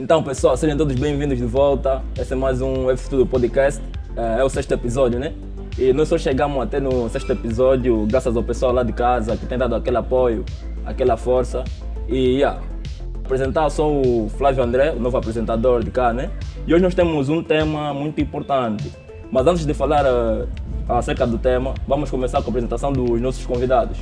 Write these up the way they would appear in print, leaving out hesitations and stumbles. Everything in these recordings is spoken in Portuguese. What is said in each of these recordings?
Então, pessoal, sejam todos bem-vindos de volta. Esse é mais um F-Studio Podcast. É o 6º episódio, né? E nós só chegamos até no 6º episódio graças ao pessoal lá de casa que tem dado aquele apoio, aquela força. E, apresentar só o Flávio André, o novo apresentador de cá, né? E hoje nós temos um tema muito importante. Mas antes de falar acerca do tema, vamos começar com a apresentação dos nossos convidados.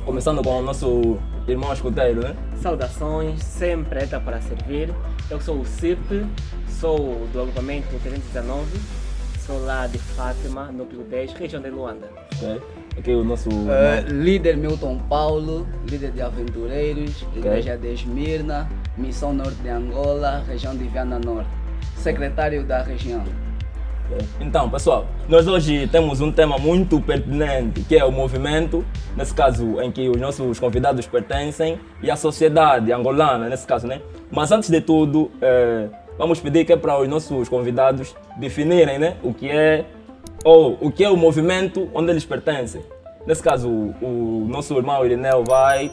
Começando com o nosso irmão escuteiro, né? Saudações, sempre preta para servir. Eu sou o CIP, sou do agrupamento 319, sou lá de Fátima, núcleo 10, região de Luanda. Okay. Aqui o nosso líder Milton Paulo, líder de aventureiros, igreja de Esmirna, missão norte de Angola, região de Viana Norte, secretário da região. Então, pessoal, nós hoje temos um tema muito pertinente, que é o movimento, nesse caso em que os nossos convidados pertencem, e a sociedade angolana, nesse caso, né? Mas antes de tudo, vamos pedir que é para os nossos convidados definirem, né, o que é o movimento onde eles pertencem. Nesse caso, o nosso irmão Irineu vai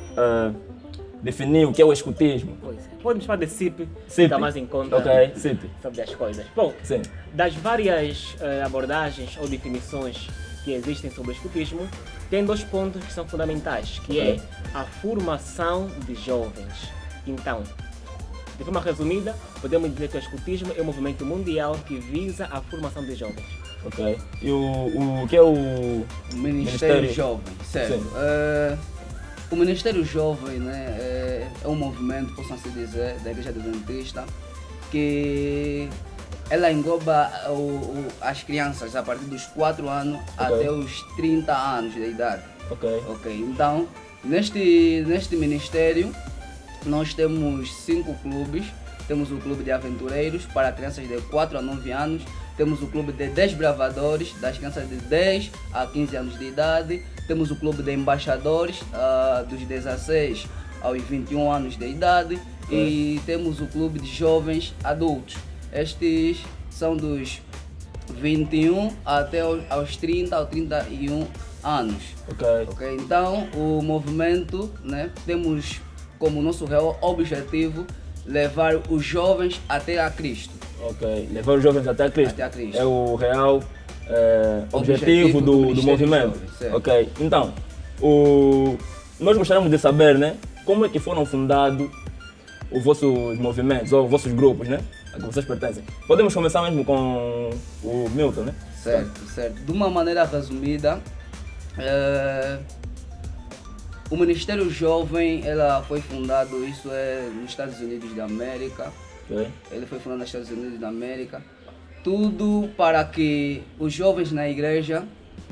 definir o que é o escutismo. Pois é. Podemos falar de CIP, CIP. está mais em conta Ok, CIP. sobre as coisas. Bom, Sim. das várias abordagens ou definições que existem sobre o escutismo, tem dois pontos que são fundamentais, que é a formação de jovens. Então, de forma resumida, podemos dizer que o escutismo é um movimento mundial que visa a formação de jovens. Ok. E o que é o Ministério Jovem, certo? Sim. O Ministério Jovem, né, é um movimento, posso assim dizer, da Igreja Adventista, que ela engloba as crianças a partir dos 4 anos até os 30 anos de idade. Ok. Então, neste ministério, nós temos 5 clubes. Temos o Clube de Aventureiros para crianças de 4 a 9 anos. Temos o Clube de Desbravadores, das crianças de 10 a 15 anos de idade. Temos o Clube de Embaixadores, dos 16 aos 21 anos de idade. E temos o Clube de Jovens Adultos. Estes são dos 21 até aos 30 ou 31 anos. Ok? Então, o movimento, né, temos como nosso real objetivo levar os jovens até a Cristo. Ok, levar os jovens até a Cristo. Até a Cristo. É o real objetivo do movimento. Jovens, ok, então, nós gostaríamos de saber, né, como é que foram fundados os vossos movimentos, ou os vossos grupos, né, a que vocês pertencem. Podemos começar mesmo com o Milton, né? Certo. De uma maneira resumida, o Ministério Jovem ela foi fundado, isso é nos Estados Unidos da América. Ok. Ele foi fundado nos Estados Unidos da América. Tudo para que os jovens na igreja,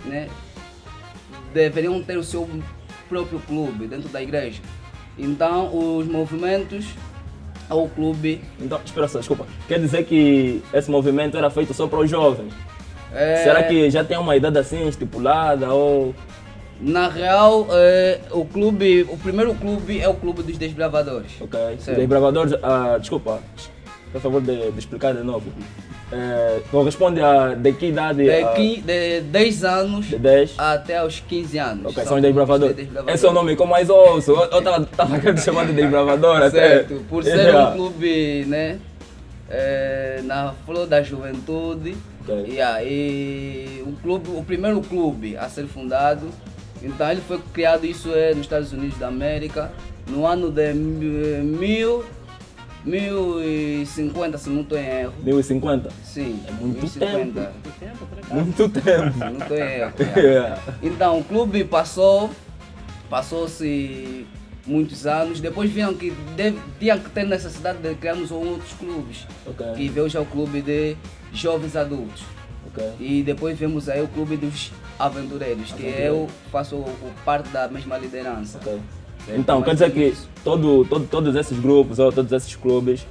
né, deveriam ter o seu próprio clube dentro da igreja. Então, os movimentos ao clube... Então, espera só, desculpa. Quer dizer que esse movimento era feito só para os jovens? Será que já tem uma idade assim estipulada ou... Na real, o primeiro clube é o Clube dos Desbravadores. Ok. Certo. Desbravadores, desculpa, por favor de explicar de novo. Corresponde a de que idade? De 10 anos De 10? até aos 15 anos. Ok, são os desbravadores. Esse é o nome que eu mais ouço. Eu estava querendo chamar de desbravador até. Certo, por ser um clube, né, na flor da juventude. Ok. E o primeiro clube a ser fundado, então ele foi criado, isso é nos Estados Unidos da América, no ano de 1050, se não estou em erro. 1050? Sim, É muito 1050. tempo. Muito tempo, por Muito tempo. acaso. Se não estou em erro. Yeah. Então o clube passou-se muitos anos, depois viram que tinha que ter necessidade de criarmos outros clubes. Ok. E veio já o clube de jovens adultos. Ok. E depois vemos aí o clube dos aventureiros, que eu faço parte da mesma liderança. Ok. Então, quer dizer que todos esses grupos ou todos esses clubes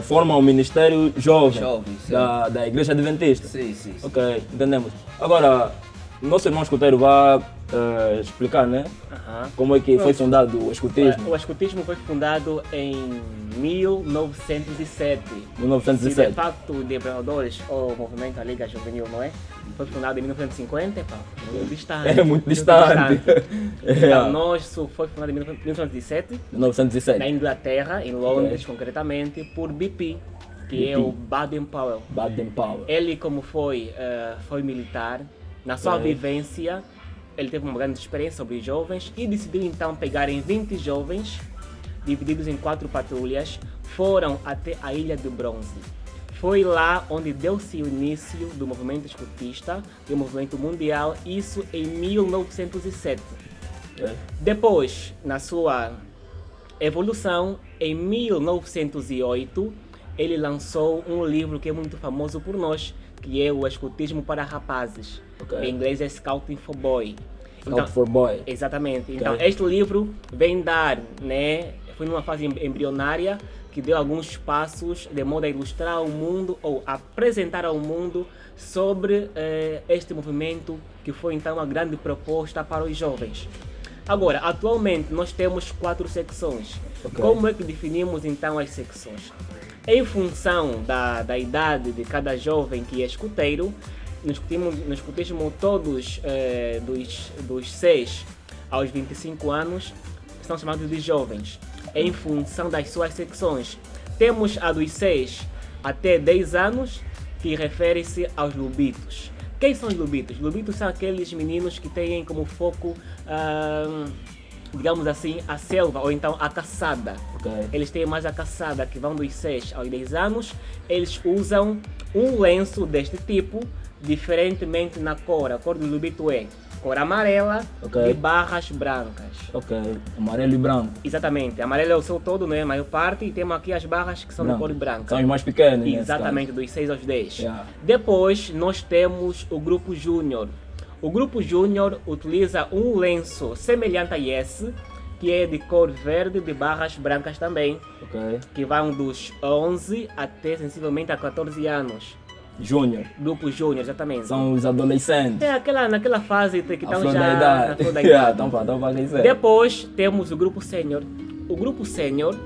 formam o Ministério Jovem Jovem, sim. da Igreja Adventista? Sim. Ok, entendemos. Agora, o nosso irmão escuteiro vai explicar, né? Aham. Como é que foi fundado o escutismo? O escutismo foi fundado em 1907. Se de 1907. facto o Desbravadores, ou o movimento da Liga Juvenil, não é? Foi fundado em 1950, pá, muito distante. É muito distante. Então, nosso foi fundado em 1907, 1907. na Inglaterra, em Londres concretamente, por BP, que é BP. o Baden-Powell. Baden-Powell. Ele, como foi militar, na sua Ok. vivência, ele teve uma grande experiência sobre os jovens e decidiu então pegar em 20 jovens, divididos em 4 patrulhas, foram até a Ilha do Bronze. Foi lá onde deu-se o início do movimento escutista, do movimento mundial, isso em 1907. É. Depois, na sua evolução, em 1908, ele lançou um livro que é muito famoso por nós, que é o Escutismo para Rapazes. Ok. Em inglês é Scouting for Boy. Scout for Boy. Exatamente. Então, este livro vem dar, né, foi numa fase embrionária, que deu alguns passos de modo a ilustrar ao mundo ou apresentar ao mundo sobre este movimento que foi então uma grande proposta para os jovens. Agora, atualmente nós temos 4 secções. Ok. Como é que definimos então as secções? Em função da idade de cada jovem que é escuteiro, no escutismo todos dos 6 aos 25 anos são chamados de jovens, em função das suas secções. Temos a dos 6 até 10 anos, que refere-se aos lubitos. Quem são os lubitos? Lubitos são aqueles meninos que têm como foco, digamos assim, a selva ou então a caçada. Ok. Eles têm mais a caçada, que vão dos 6 aos 10 anos. Eles usam um lenço deste tipo, diferentemente na cor. A cor do lubito é cor amarela Ok. e barras brancas. Ok. Amarelo e branco. Exatamente, amarelo é o seu todo, não é a maior parte, e temos aqui as barras que são de Branco. cor branca. São os mais pequenos. nesse Exatamente, dos 6 aos 10. Yeah. Depois nós temos o grupo Júnior. O grupo Júnior utiliza um lenço semelhante a esse, que é de cor verde, de barras brancas também, caso. Ok. que vão dos 11 até sensivelmente a 14 anos. Júnior. Grupo Júnior, exatamente. São os adolescentes. É naquela fase que A estão flor já da na idade. flor da Yeah, idade. então para dizer. Depois temos o grupo Sênior. O grupo Sênior,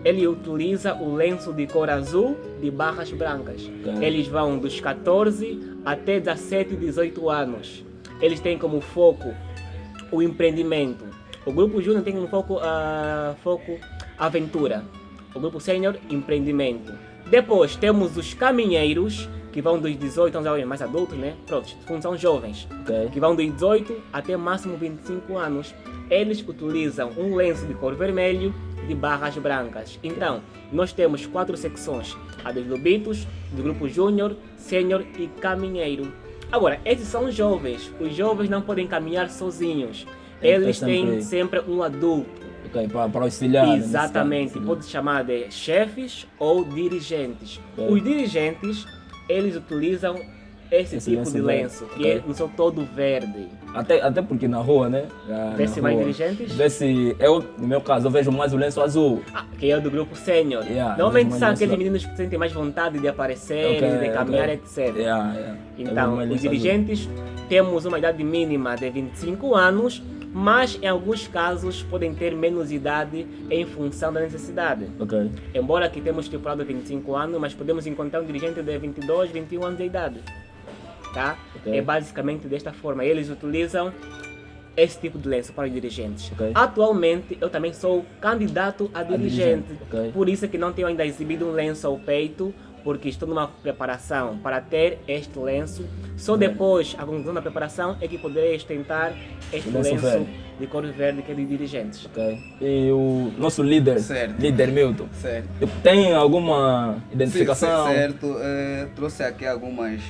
ele utiliza o lenço de cor azul de barras brancas. Ok. Eles vão dos 14 até 17 e 18 anos. Eles têm como foco o empreendimento. O grupo Júnior tem como foco aventura. O grupo Sênior, empreendimento. Depois temos os caminheiros, que vão dos 18 aos mais adultos, né? Pronto, são jovens. Ok. Que vão dos 18 até máximo 25 anos. Eles utilizam um lenço de cor vermelho de barras brancas. Então, nós temos 4 secções: a dos lubitos, do grupo Júnior, Sênior e Caminheiro. Agora, esses são jovens. Os jovens não podem caminhar sozinhos. Eles têm sempre um adulto. Ok, para auxiliar. nesse Exatamente, caso. pode se chamar de chefes ou dirigentes. Ok. Os dirigentes, eles utilizam esse tipo lenço de verde, lenço, que ok. é no seu todo verde. Até porque na rua, né? Vê-se mais dirigentes? Vê-se, no meu caso, eu vejo mais o lenço azul. Que é o do grupo sênior. Yeah, Normalmente mas são mais aqueles lenço- meninos que sentem mais vontade de aparecer, Ok, de caminhar, ok. etc. Yeah. Eu Então, vejo mais os lenço azul. dirigentes temos uma idade mínima de 25 anos, mas em alguns casos podem ter menos idade em função da necessidade. Ok. Embora aqui temos estipulado 25 anos, mas podemos encontrar um dirigente de 22, 21 anos de idade. Tá? Ok. É basicamente desta forma. Eles utilizam esse tipo de lenço para os dirigentes. Ok. Atualmente, eu também sou candidato a dirigente. dirigente, ok. Por isso é que não tenho ainda exibido um lenço ao peito, porque estou numa preparação para ter este lenço. Só depois, a conclusão da preparação, é que poderei ostentar este O lenço lenço verde. de cor verde que é de dirigentes. Ok. E o nosso líder, Certo. líder Milton, Certo. tem alguma identificação? Certo. Trouxe aqui algumas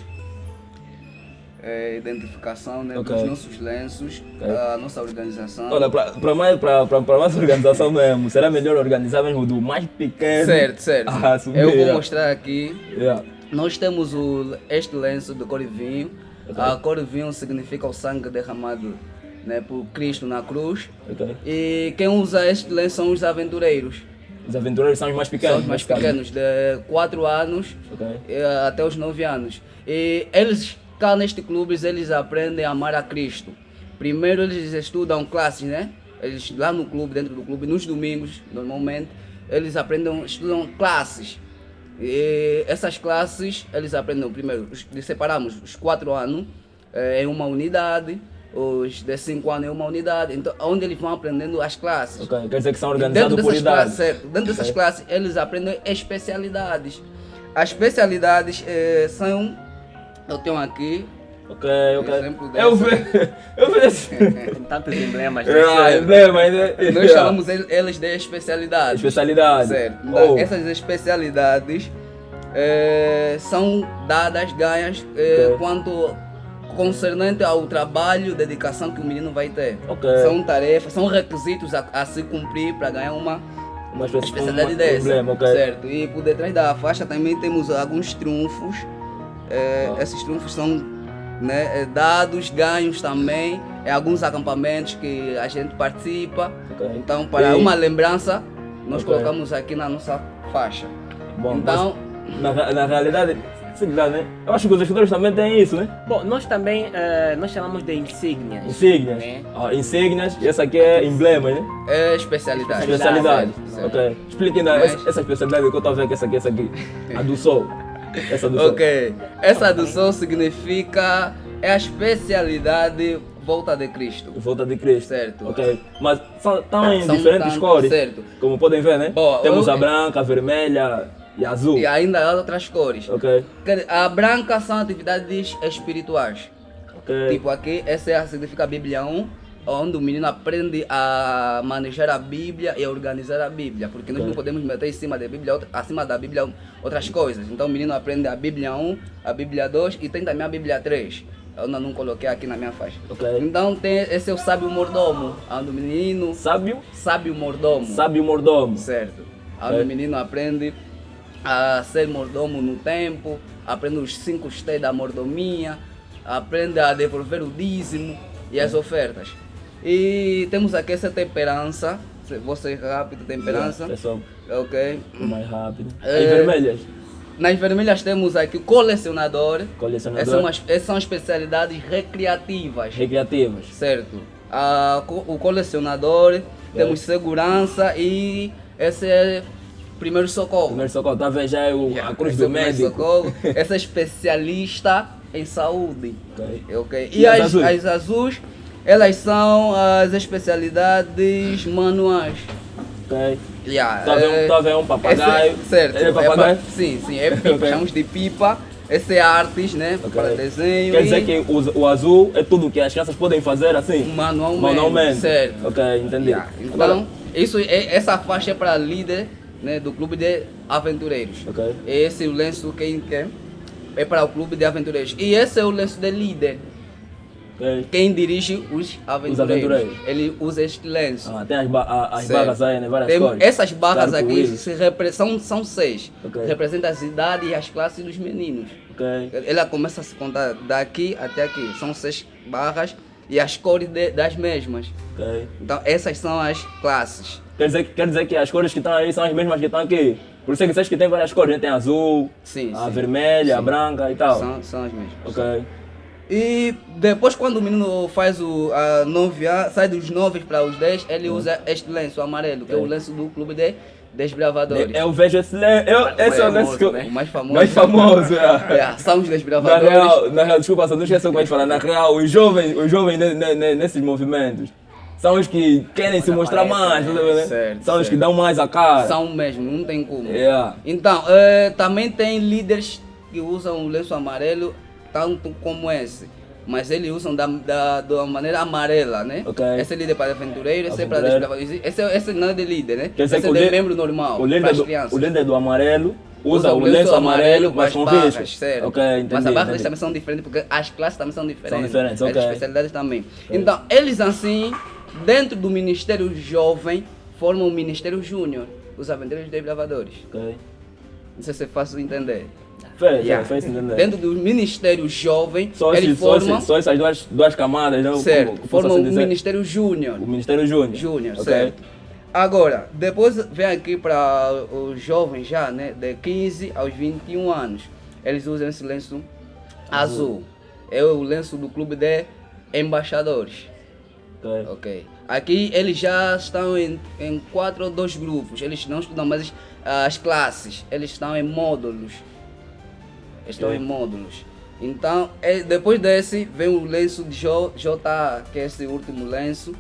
identificação, né, Ok. dos nossos lenços, Ok. a nossa organização. Olha, para mais organização mesmo, será melhor organizar mesmo do mais pequeno. Certo. Subir, Eu vou yeah. mostrar aqui. Yeah. Nós temos este lenço de cor de vinho. Ok. A cor de vinho significa o sangue derramado, né, por Cristo na cruz. Ok. E quem usa este lenço são os aventureiros. Os aventureiros são os mais pequenos. São os mais nesse caso. pequenos, de 4 anos Ok. até os 9 anos. E eles cá neste clube eles aprendem a amar a Cristo. Primeiro eles estudam classes, né? Eles lá no clube, dentro do clube, nos domingos, normalmente, eles estudam classes. E essas classes, eles aprendem primeiro, separamos os 4 anos em uma unidade, os de 5 anos em uma unidade, então onde eles vão aprendendo as classes. Ok, quer dizer que são organizados por idade. Dentro dessas classes, eles aprendem especialidades. As especialidades são, eu tenho aqui, Ok. exemplo Eu vi esse. Tem tantos emblemas. Emblemas, né? nós chamamos eles de especialidades. Especialidade. Certo. Oh. Essas especialidades são dadas, ganhas, quanto concernente ao trabalho, dedicação que o menino vai ter. Ok. São tarefas, são requisitos a se cumprir para ganhar uma especialidade dessa. Emblema, ok. Certo. E por detrás da faixa também temos alguns trunfos. Esses trunfos são, né, dados, ganhos também, alguns acampamentos que a gente participa. Ok. Então, para uma lembrança, nós Ok. colocamos aqui na nossa faixa. Bom, Então, mas, na realidade, sei lá, né? Eu acho que os escritores também têm isso, né? Bom, nós também nós chamamos de insígnias. Insígnias. Né? Insígnias, e essa aqui é emblemas, né? é especialidade. Especialidade. Certo. Ok. Explique ainda Mas- essa especialidade que eu estou a ver que essa aqui. A do sol. Essa do sol. Ok. Essa do sol significa a especialidade volta de Cristo. Volta de Cristo. Certo. Ok. Mas estão em São diferentes tanto, cores. certo. Como podem ver, né? Bom, Temos a branca, a vermelha e a azul. E ainda há outras cores. Ok. A branca são atividades espirituais. Ok. Tipo aqui, essa significa a Bíblia 1, onde o menino aprende a manejar a Bíblia e a organizar a Bíblia, porque nós Ok. não podemos meter acima da Bíblia outras coisas. Então o menino aprende a Bíblia 1, a Bíblia 2 e tem também a Bíblia 3. Eu ainda não coloquei aqui na minha faixa. Ok. Então esse é o sábio mordomo, onde o menino, Sábio sábio mordomo. certo, onde Ok. o menino aprende a ser mordomo no tempo, aprende os 5 T da mordomia, aprende a devolver o dízimo e as ofertas. E temos aqui essa temperança, você rápido, temperança, Pessoal, ok. mais rápido. É. As vermelhas. Nas vermelhas temos aqui o colecionador, Colecionador. essas são especialidades recreativas, Recreativas. certo. O colecionador, temos segurança e esse é primeiro socorro. Primeiro socorro. Tá vendo já é a cruz Esse do é o primeiro médico. socorro. Essa é especialista em saúde. Ok. Ok. E E as as azuis? azuis, elas são as especialidades manuais. Ok. Yeah, Tá vendo um papagaio? Certo. É papagaio? Sim, é pipa. Ok. Chamamos de pipa. Esse é artes, né? Ok. Para desenho. Quer e dizer que o azul é tudo que as crianças podem fazer assim? manualmente. Certo. Ok, entendi. Yeah. Então, essa faixa é para líder, né, do clube de aventureiros. Ok. Esse é o lenço quem quer é para o clube de aventureiros. E esse é o lenço de líder. Ok. Quem dirige os aventureiros. aventureiros. Ele usa este lenço. Tem as Certo. barras aí, né? Várias Tem- cores. essas barras Claro, aqui arco-íris. são 6. Ok. Representam as idades e as classes dos meninos. Ok. Ela começa a se contar daqui até aqui. São 6 barras e as cores das mesmas. Ok. Então essas são as classes. Quer dizer que as cores que estão aí são as mesmas que estão aqui. Por isso é que vocês que tem várias cores, né? Tem azul, Sim, a sim. vermelha, a Sim. branca e tal. São as mesmas. Ok. E depois quando o menino faz a 9 anos, sai dos 9 para os 10, ele usa este lenço amarelo, que é o lenço do clube de desbravadores. Eu vejo esse esse é o lenço que eu... O mais famoso. Mais famoso, é. São os Na desbravadores. real, desculpa, só não esqueçam como é que fala. Na real, os jovens nesses movimentos são os que querem se mostrar mais, tá vendo, né? Certo, São os certo. que dão mais a cara. São mesmo, não tem como. Yeah. Então, também tem líderes que usam o lenço amarelo, tanto como esse. Mas eles usam da maneira amarela, né? Ok. Esse é líder para aventureiro, esse é para Aventureiro. desbravadores. Esse não é de líder, né? Quer dizer Esse que é de o membro normal, O líder, para as crianças. o líder do amarelo usa o lenço amarelo, mas com barras, riscos. certo. Ok, entendi. Mas as barras entendi. também são diferentes, porque as classes também são diferentes. São diferentes, As ok. especialidades também. Então, eles assim, dentro do Ministério Jovem, formam o Ministério Júnior, os aventureiros desbravadores. Ok. Não sei se é fácil de entender. Fez entender. Dentro do Ministério Jovem, Só eles formam, essas duas camadas, não? certo, Como posso formam assim o dizer? Ministério Júnior. O Ministério Júnior. Júnior, Ok. certo. Agora, depois vem aqui para os jovens já, né, de 15 aos 21 anos. Eles usam esse lenço azul. é o lenço do clube de embaixadores. Ok. Ok. Aqui eles já estão em 4 ou 2 grupos. Eles não estudam mais as classes. Eles estão em módulos. Ok. Então, depois desse, vem o lenço de JA, que é esse último lenço,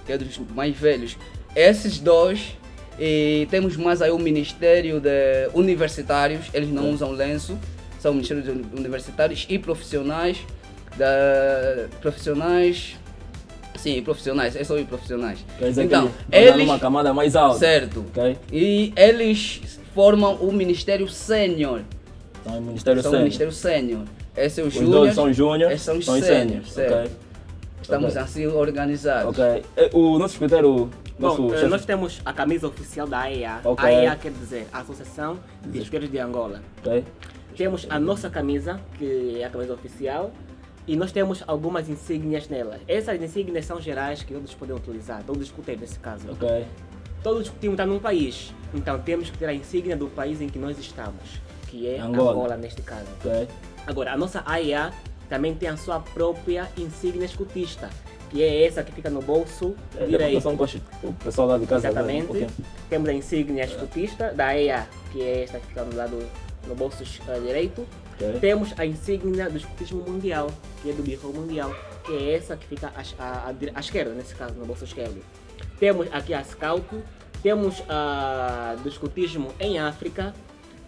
que é dos mais velhos. Esses dois, e temos mais aí o Ministério de Universitários. Eles não usam lenço. São ministérios universitários e profissionais. Sim, profissionais, é só os profissionais. Quer dizer Então, que eles numa camada mais alta. certo. Ok. E eles formam o Ministério Sênior. Então é Ministério São o Sênior. Ministério Sênior. Esses Os são dois são júniores, esses são os são os sêniores, séniores. certo. Ok. Estamos Ok. assim organizados. Ok. O nosso secretário, nosso Bom, chefe. nós temos a camisa oficial da AEA. Ok. AEA quer dizer Associação de Esquerdos de Angola. Ok. Temos a nossa camisa, que é a camisa oficial, e nós temos algumas insígnias nela. Essas insígnias são gerais que todos podem utilizar, todos escuteiros nesse caso. Ok. Todos discutimos estar num país, então temos que ter a insígnia do país em que nós estamos, que é Angola. Angola neste caso. Ok. Agora, a nossa AEA também tem a sua própria insígnia escutista, que é essa que fica no bolso direito. O pessoal lá de casa. Exatamente. Um pouquinho. Temos a insígnia escutista da AEA, que é esta que fica no lado no bolso direito. Ok. Temos a insígnia do escutismo mundial, que é do Birro Mundial, que é essa que fica à esquerda, nesse caso, no bolso esquerdo. Temos aqui a Scout, temos a do escutismo em África,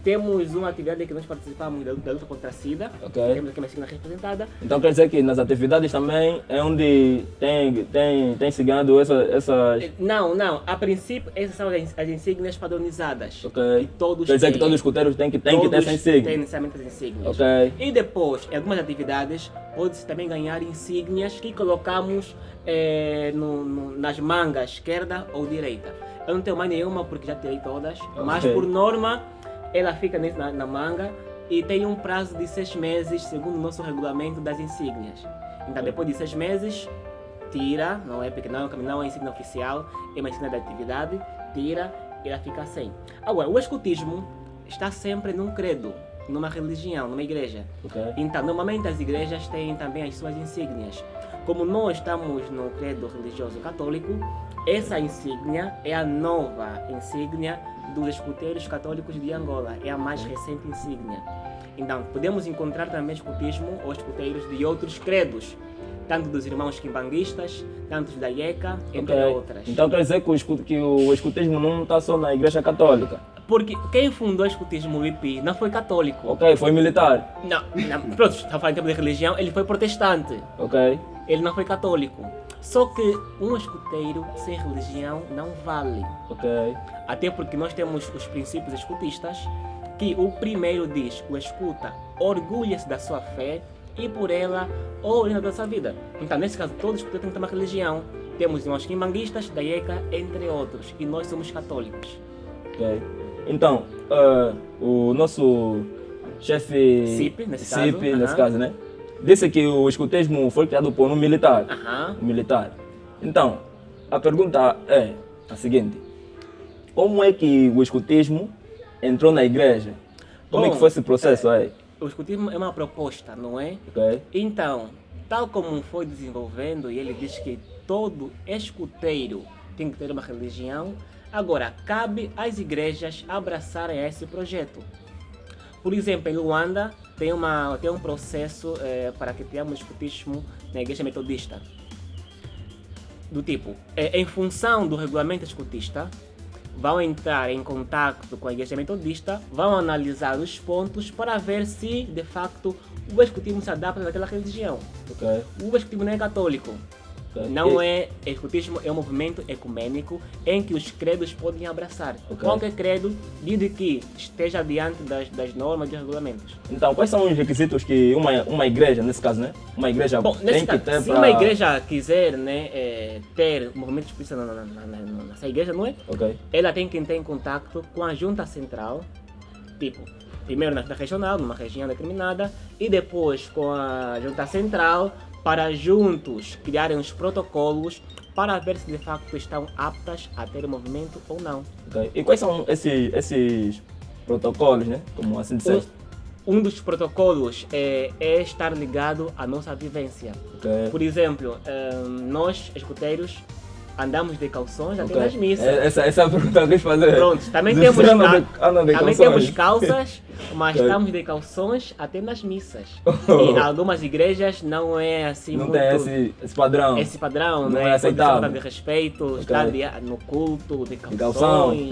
temos uma atividade que nós participamos da luta contra a SIDA, Ok. temos aqui uma insígnia representada. Então quer dizer que nas atividades também é onde tem se ganhado essas. Não, a princípio essas são as insígnias padronizadas. Ok. Que todos Quer dizer que têm. todos os escuteiros têm que ter essa Têm insígnia. necessariamente as insígnias. Ok. E depois, em algumas atividades, pode-se também ganhar insígnias que colocamos nas mangas esquerda ou direita. Eu não tenho mais nenhuma porque já tirei todas, mas por norma ela fica na manga e tem um prazo de 6 meses, segundo o nosso regulamento das insígnias. Então depois de 6 meses, tira, não é porque não é uma insígnia oficial, é uma insígnia da atividade, tira e ela fica sem. Agora, o escutismo está sempre num credo, numa religião, numa igreja. Ok. Então, normalmente as igrejas têm também as suas insígnias. Como nós estamos no credo religioso católico, essa insígnia é a nova insígnia dos escuteiros católicos de Angola, é a mais recente insígnia. Então, podemos encontrar também escutismo ou escuteiros de outros credos, tanto dos irmãos quimbanguistas, tanto da IECA, entre Ok. outras. Então quer dizer que o escutismo não está só na igreja católica. Porque quem fundou o escutismo no IP não foi católico. Ok, foi militar. Não, pronto, está falando em termos de religião, ele foi protestante. Ok. Ele não foi católico. Só que um escuteiro sem religião não vale. Ok. Até porque nós temos os princípios escutistas, que o primeiro diz, o escuta orgulha-se da sua fé e por ela orienta a sua vida. Então, nesse caso, todos os escuteiros têm que ter uma religião. Temos irmãos quimbanguistas, da IECA, entre outros. E nós somos católicos. Ok. Então, o nosso chefe CIP, nesse caso, caso, né? Disse que o escutismo foi criado por um militar. Aham. Um militar. Então, a pergunta é a seguinte: como é que o escutismo entrou na igreja? Como é que Bom, foi esse processo aí? O escutismo é uma proposta, não é? Ok. Então, tal como foi desenvolvendo, e ele diz que todo escuteiro tem que ter uma religião, agora cabe às igrejas abraçarem esse projeto. Por exemplo, em Luanda tem um processo para que tenhamos escutismo na igreja metodista. Do tipo, em função do regulamento escutista, vão entrar em contato com a igreja metodista, vão analisar os pontos para ver se, de facto, o escutismo se adapta àquela religião. Ok. O escutismo não é católico. Ok. Não é, escutismo é um movimento ecumênico em que os credos podem abraçar. Ok. Qualquer credo, desde que esteja diante das normas e dos regulamentos. Então, quais são os requisitos que uma igreja, nesse caso, né? Uma igreja Bom, tem nesse que caso, ter se para... uma igreja quiser, né, ter movimento espírita nessa igreja, não é? Ok. Ela tem que entrar em contato com a junta central, tipo, primeiro na regional, numa região determinada, e depois com a junta central, para juntos criarem os protocolos para ver se de facto estão aptas a ter o movimento ou não. Ok. E quais são esses protocolos, né? Como assim disseste? um dos protocolos é estar ligado à nossa vivência. Ok. Por exemplo, nós, escuteiros, andamos de calções até Ok. nas missas. Essa é a pergunta que eu quis fazer. Pronto, também Vocês temos, andam de também calções? temos calças, mas Ok. estamos de calções até nas missas. Oh. E em algumas igrejas não é assim Não muito... tem esse padrão. Esse padrão, Não né? é aceitável. Pode ser de respeito, estar no culto, de calção. calções,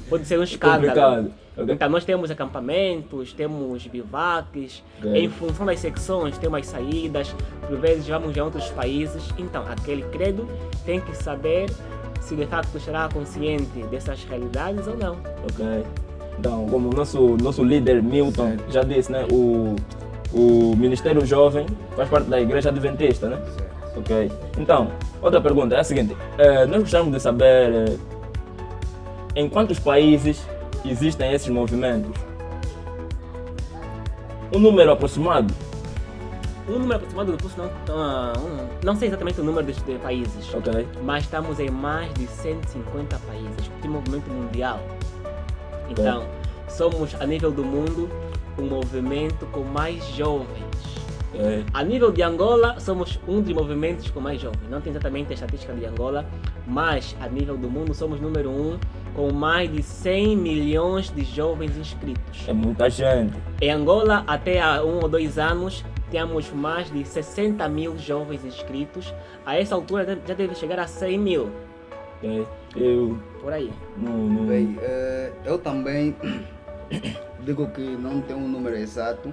pode ser um escândalo. Complicado. Ok. Então nós temos acampamentos, temos bivaques, Ok. em função das secções temos saídas, por vezes vamos a outros países, então aquele credo tem que saber se de facto estará consciente dessas realidades ou não. Ok. Então, como o nosso líder Milton já disse, né? O Ministério Jovem faz parte da Igreja Adventista, né? Certo. Ok. Então, outra pergunta é a seguinte. Nós gostaríamos de saber em quantos países existem esses movimentos? Um número aproximado? Um número aproximado do curso não sei exatamente o número de países, Ok. mas estamos em mais de 150 países, tem movimento mundial. Então, somos a nível do mundo o movimento com mais jovens. Ok. A nível de Angola, somos um dos movimentos com mais jovens. Não tem exatamente a estatística de Angola, mas a nível do mundo somos número 1 com mais de 100 milhões de jovens inscritos. É muita gente. Em Angola, até há 1 ou 2 anos, temos mais de 60 mil jovens inscritos. A essa altura já deve chegar a 100 mil, Ok. Eu por aí. não. Bem, eu também digo que não tenho um número exato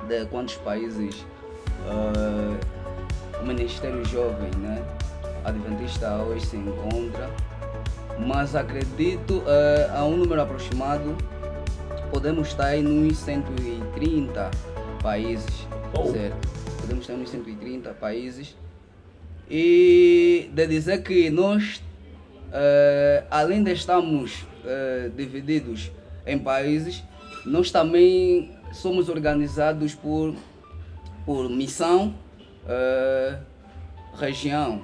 de quantos países o Ministério Jovem, né, Adventista hoje se encontra, mas acredito a um número aproximado podemos estar em uns 130 países, Oh. certo? Podemos estar em uns 130 países e de dizer que nós além de estarmos divididos em países, nós também somos organizados por missão, região.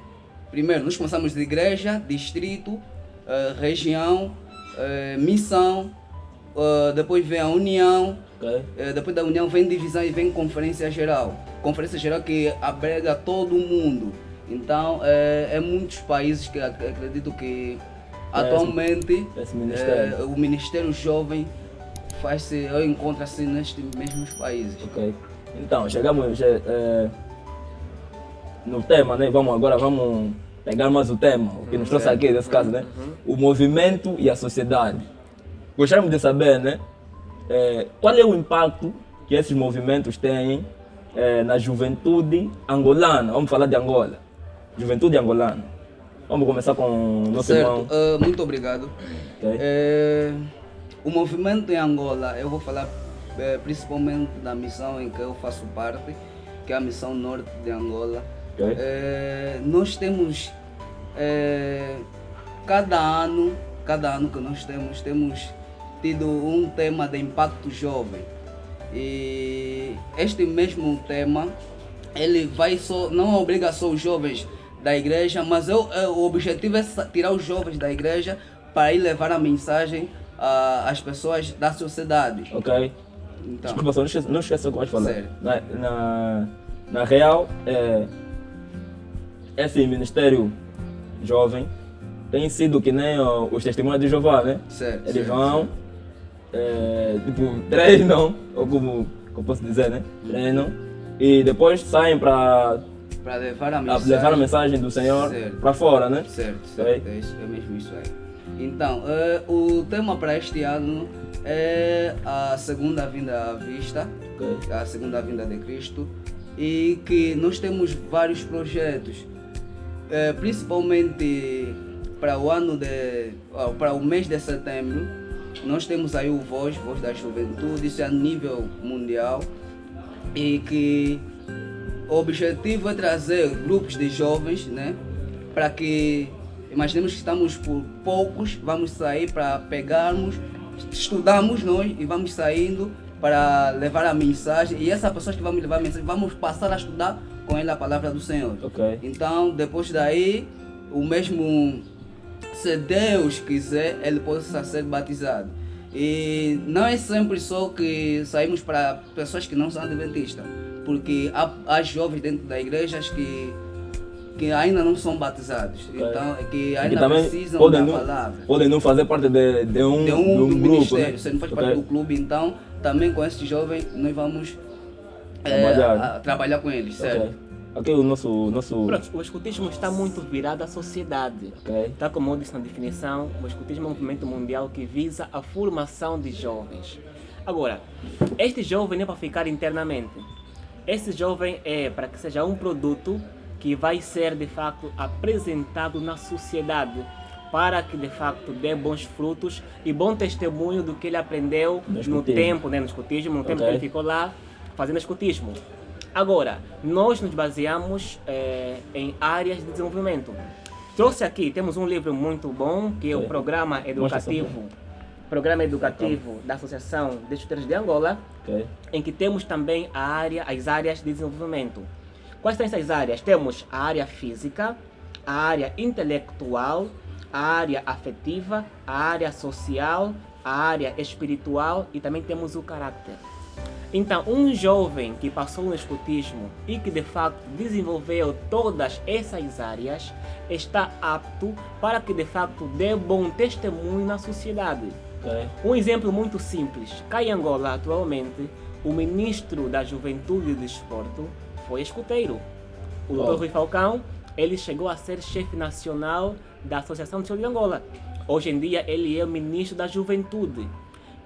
Primeiro, nós começamos de igreja, distrito, região, missão, depois vem a união, Ok. depois da união vem divisão e vem conferência geral. Conferência geral que abrega todo mundo. Então, é muitos países que acredito que atualmente esse ministério. o Ministério Jovem encontra-se nestes mesmos países. Ok. Então, chegamos no tema, né? Vamos pegar mais o tema, o que nos trouxe aqui nesse caso, né? O movimento e a sociedade. Gostaríamos de saber, né? Qual é o impacto que esses movimentos têm na juventude angolana. Vamos falar de Angola. Juventude angolana. Vamos começar com o nosso irmão. Certo, muito obrigado. Ok. O movimento em Angola, eu vou falar principalmente da missão em que eu faço parte, que é a Missão Norte de Angola. Ok. Nós temos, cada ano que nós temos tido um tema de impacto jovem. E este mesmo tema, ele não obriga só os jovens da igreja, mas o objetivo é tirar os jovens da igreja para ir levar a mensagem às pessoas da sociedade. Ok. Então, Desculpa, só não esqueça o que vais falar. Sério. Na real, esse ministério jovem tem sido que nem os testemunhos de Jeová, né? certo, Eles certo, vão, tipo, treinam, ou como eu posso dizer, né? Treinam e depois saem para para levar a mensagem. levar a mensagem do Senhor Certo. para fora, né? Certo, Ok. certo. É mesmo isso aí. Então, o tema para este ano é a segunda vinda à vista, Ok. a segunda vinda de Cristo, e que nós temos vários projetos, principalmente para para o mês de setembro. Nós temos aí o Voz da Juventude, isso é a nível mundial, e que o objetivo é trazer grupos de jovens, né, para que imaginemos que estamos por poucos, vamos sair para pegarmos, estudamos nós e vamos saindo para levar a mensagem, e essas pessoas que vamos levar a mensagem, vamos passar a estudar com ele a palavra do Senhor. Ok. Então, depois daí, o mesmo, se Deus quiser, ele possa ser batizado. E não é sempre só que saímos para pessoas que não são adventistas, porque há jovens dentro da igreja que ainda não são batizados, então que ainda também precisam da palavra. Podem não fazer parte de um grupo, ministério, né? você não faz parte do clube, então também com esses jovens nós vamos trabalhar com eles, certo? Aqui o nosso... Pronto, o escutismo está muito virado à sociedade. Tal como eu disse na definição, o escutismo é um movimento mundial que visa a formação de jovens. Agora, este jovem não é para ficar internamente. Esse jovem é para que seja um produto que vai ser de facto apresentado na sociedade, para que de facto dê bons frutos e bom testemunho do que ele aprendeu no tempo, né, no escutismo, no tempo que ele ficou lá fazendo escutismo. Agora, nós nos baseamos em áreas de desenvolvimento. Trouxe aqui, temos um livro muito bom, que é o Programa Educativo da Associação de Escuteiros de Angola, em que temos também as áreas de desenvolvimento. Quais são essas áreas? Temos a área física, a área intelectual, a área afetiva, a área social, a área espiritual e também temos o caráter. Então, um jovem que passou no escutismo e que de facto desenvolveu todas essas áreas está apto para que de facto dê bom testemunho na sociedade. Um exemplo muito simples. Cá em Angola, atualmente, o ministro da Juventude e do Desporto foi escuteiro. O Dr. Rui Falcão, ele chegou a ser chefe nacional da Associação de Escuteiros de Angola. Hoje em dia, ele é o ministro da Juventude.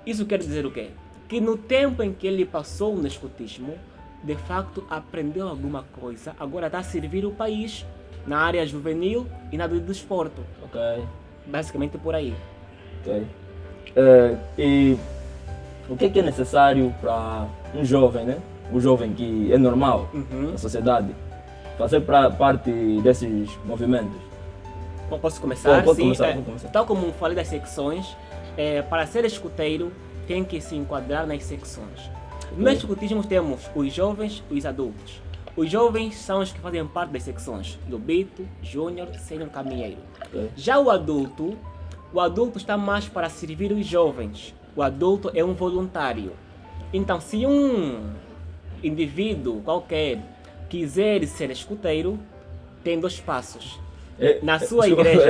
Isso quer dizer o quê? Que no tempo em que ele passou no escutismo, de facto aprendeu alguma coisa, agora está a servir o país na área juvenil e na do desporto. Basicamente por aí. E o que é necessário para um jovem, né? Um jovem que é normal na sociedade, fazer parte desses movimentos? Bom, posso começar? Pode Sim, começar. Tal como falei das secções, para ser escuteiro, tem que se enquadrar nas secções. No escutismo temos os jovens e os adultos. Os jovens são os que fazem parte das secções Lobito, Júnior, Sênior, Caminheiro. Já o adulto está mais para servir os jovens. O adulto é um voluntário. Então, se um indivíduo qualquer quiser ser escuteiro, tem 2 passos. Na sua igreja.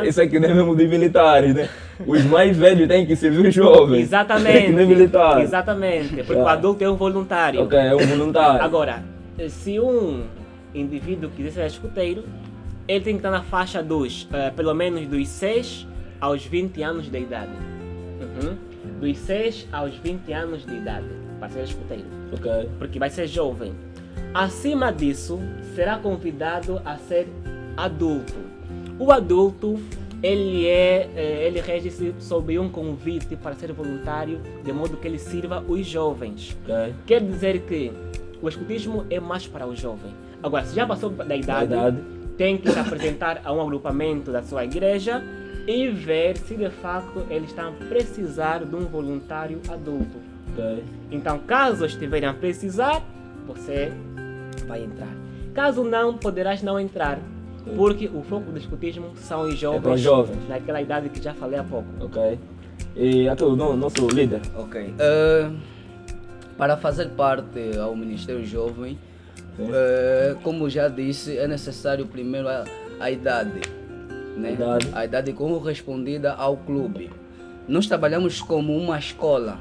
Isso é que nem mesmo de militares, né? Os mais velhos têm que servir os jovens. Exatamente. Que nem militar. Exatamente, porque o adulto é um voluntário. É um voluntário. Agora, se um indivíduo quiser ser escuteiro, ele tem que estar na faixa pelo menos dos 6 aos 20 anos de idade. Dos 6 aos 20 anos de idade, para ser escuteiro. Porque vai ser jovem. Acima disso, será convidado a ser adulto. O adulto, ele rege-se sob um convite para ser voluntário, de modo que ele sirva os jovens. Quer dizer que o escutismo é mais para o jovem. Agora, se já passou da idade, tem que se apresentar a um agrupamento da sua igreja e ver se de facto eles estão a precisar de um voluntário adulto. Então, caso estiverem a precisar, você vai entrar. Caso não, poderás não entrar. Porque o foco do escutismo são os jovens, naquela idade que já falei há pouco. E aqui o nosso líder. Para fazer parte ao Ministério Jovem, como já disse, é necessário primeiro a idade, né? A idade correspondida ao clube. Nós trabalhamos como uma escola.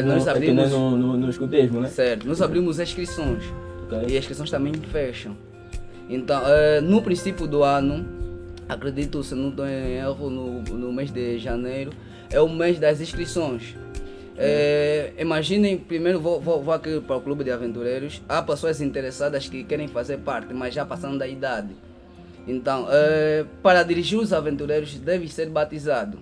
Nós abrimos no escutismo, né? Certo, nós abrimos inscrições e as inscrições também fecham. Então, no princípio do ano, acredito, se não estou em erro, no mês de janeiro, é o mês das inscrições. Imaginem, primeiro vou aqui para o Clube de Aventureiros, há pessoas interessadas que querem fazer parte, mas já passando da idade. Então, para dirigir os aventureiros, deve ser batizado.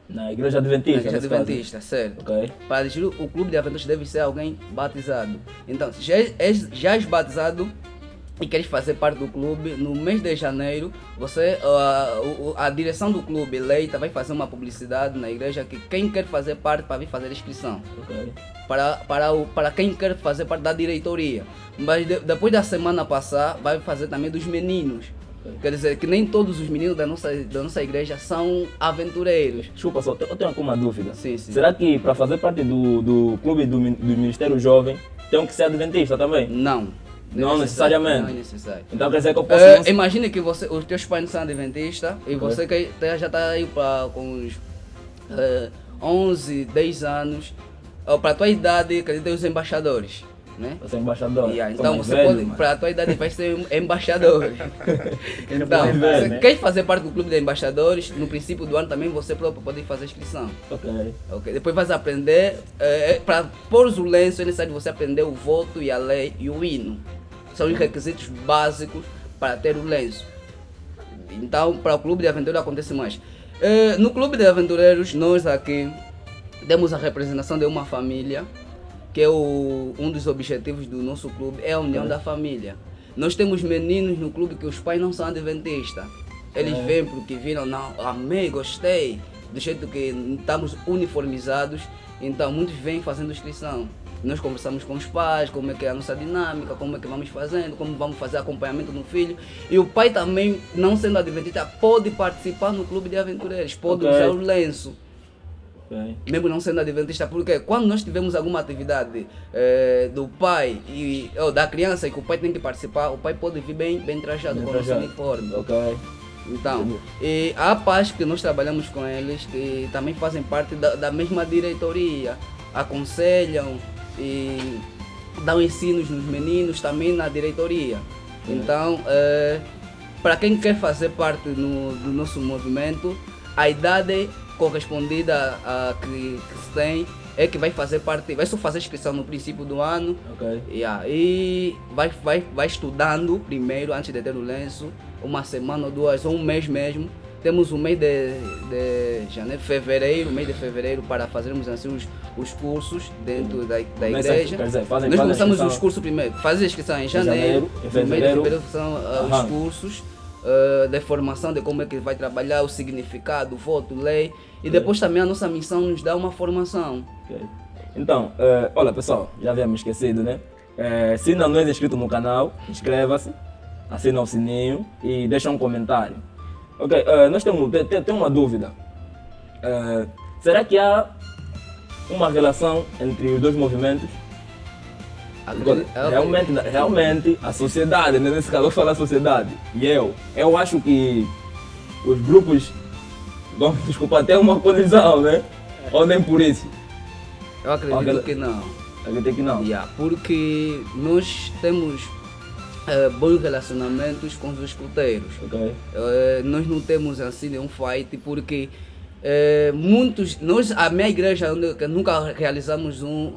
Na igreja adventista? Na igreja adventista, certo. Para dirigir o Clube de Aventureiros, deve ser alguém batizado. Então, se já és batizado e queres fazer parte do clube, no mês de janeiro, a direção do clube eleita vai fazer uma publicidade na igreja que quem quer fazer parte para vir fazer inscrição. Para quem quer fazer parte da diretoria. Mas depois da semana passar, vai fazer também dos meninos. Quer dizer que nem todos os meninos da nossa igreja são aventureiros. Desculpa só, eu tenho aqui uma dúvida. Sim, sim. Será que para fazer parte do clube do Ministério Jovem, tem que ser adventista também? Não. Não necessariamente. Não é necessário. Então quer dizer que eu posso... Imagine que os teus pais não são adventistas e você que já está aí com uns 11, 10 anos. Para a tua idade, quer dizer, os embaixadores. Né? Você é embaixador. Então você pode, para a tua idade, vai ser embaixador. Então, você quer fazer parte do clube de embaixadores, no princípio do ano também você próprio pode fazer inscrição. Ok. Depois vai aprender, para pôr o lenço é necessário você aprender o voto e a lei e o hino. São os requisitos básicos para ter o lenço. Então, para o clube de aventureiros acontece mais. No clube de aventureiros, nós aqui temos a representação de uma família, que é um dos objetivos do nosso clube, é a união da família. Nós temos meninos no clube que os pais não são adventistas. Eles vêm porque viram, não, amei, gostei, do jeito que estamos uniformizados, então muitos vêm fazendo inscrição. Nós conversamos com os pais, como é que é a nossa dinâmica, como é que vamos fazendo, como vamos fazer acompanhamento no filho. E o pai também, não sendo adventista, pode participar no clube de aventureiros, pode usar o lenço. Mesmo não sendo adventista, porque quando nós tivemos alguma atividade do pai ou da criança e que o pai tem que participar, o pai pode vir bem trajado com o seu uniforme. Então, e há pais que nós trabalhamos com eles que também fazem parte da mesma diretoria, aconselham e dão ensinos nos meninos também na diretoria. Então, para quem quer fazer parte do nosso movimento, a idade correspondida a que se tem é que vai fazer parte, vai só fazer inscrição no princípio do ano e vai estudando primeiro antes de ter o lenço, uma semana ou duas ou um mês mesmo. Temos o mês de janeiro, mês de fevereiro para fazermos assim os cursos dentro da igreja. Nós começamos os cursos primeiro, fazer a inscrição em janeiro, em fevereiro são os cursos de formação de como é que vai trabalhar, o significado, o voto, lei, e depois também a nossa missão nos dá uma formação. Então, olha pessoal, já havíamos esquecido, né? Se ainda não é inscrito no canal, inscreva-se, assina o sininho e deixa um comentário. Nós temos uma dúvida. Será que há uma relação entre os dois movimentos? Realmente a sociedade, né? Nesse caso eu falo a sociedade, e eu acho que os grupos vão, desculpa, ter uma colisão, né? Ou nem por isso? Eu acredito que não. Acredito que não? Porque nós temos bons relacionamentos com os escuteiros. Nós não temos assim nenhum fight, porque a minha igreja nunca realizamos um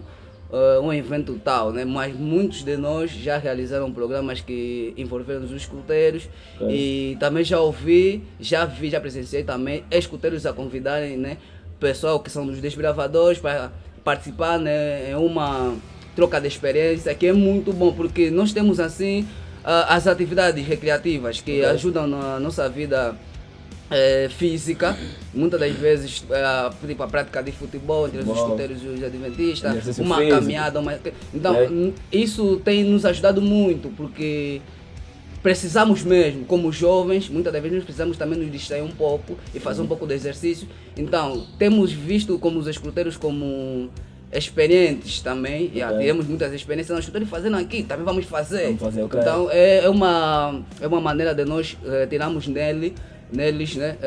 evento tal, né? Mas muitos de nós já realizaram programas que envolveram os escuteiros e também já presenciei também escuteiros a convidarem, né, pessoal que são dos desbravadores para participar, né, em uma troca de experiência que é muito bom, porque nós temos assim as atividades recreativas que ajudam na nossa vida física, muitas das vezes tipo a prática de futebol entre os escuteiros e os adventistas, uma físico. Caminhada, então isso tem nos ajudado muito, porque precisamos mesmo, como jovens, muitas das vezes nós precisamos também nos distrair um pouco e fazer um pouco de exercício. Então temos visto como os escuteiros como experientes também, temos muitas experiências, nós estamos fazendo aqui, também vamos fazer. Então é uma maneira de nós tirarmos neles, né,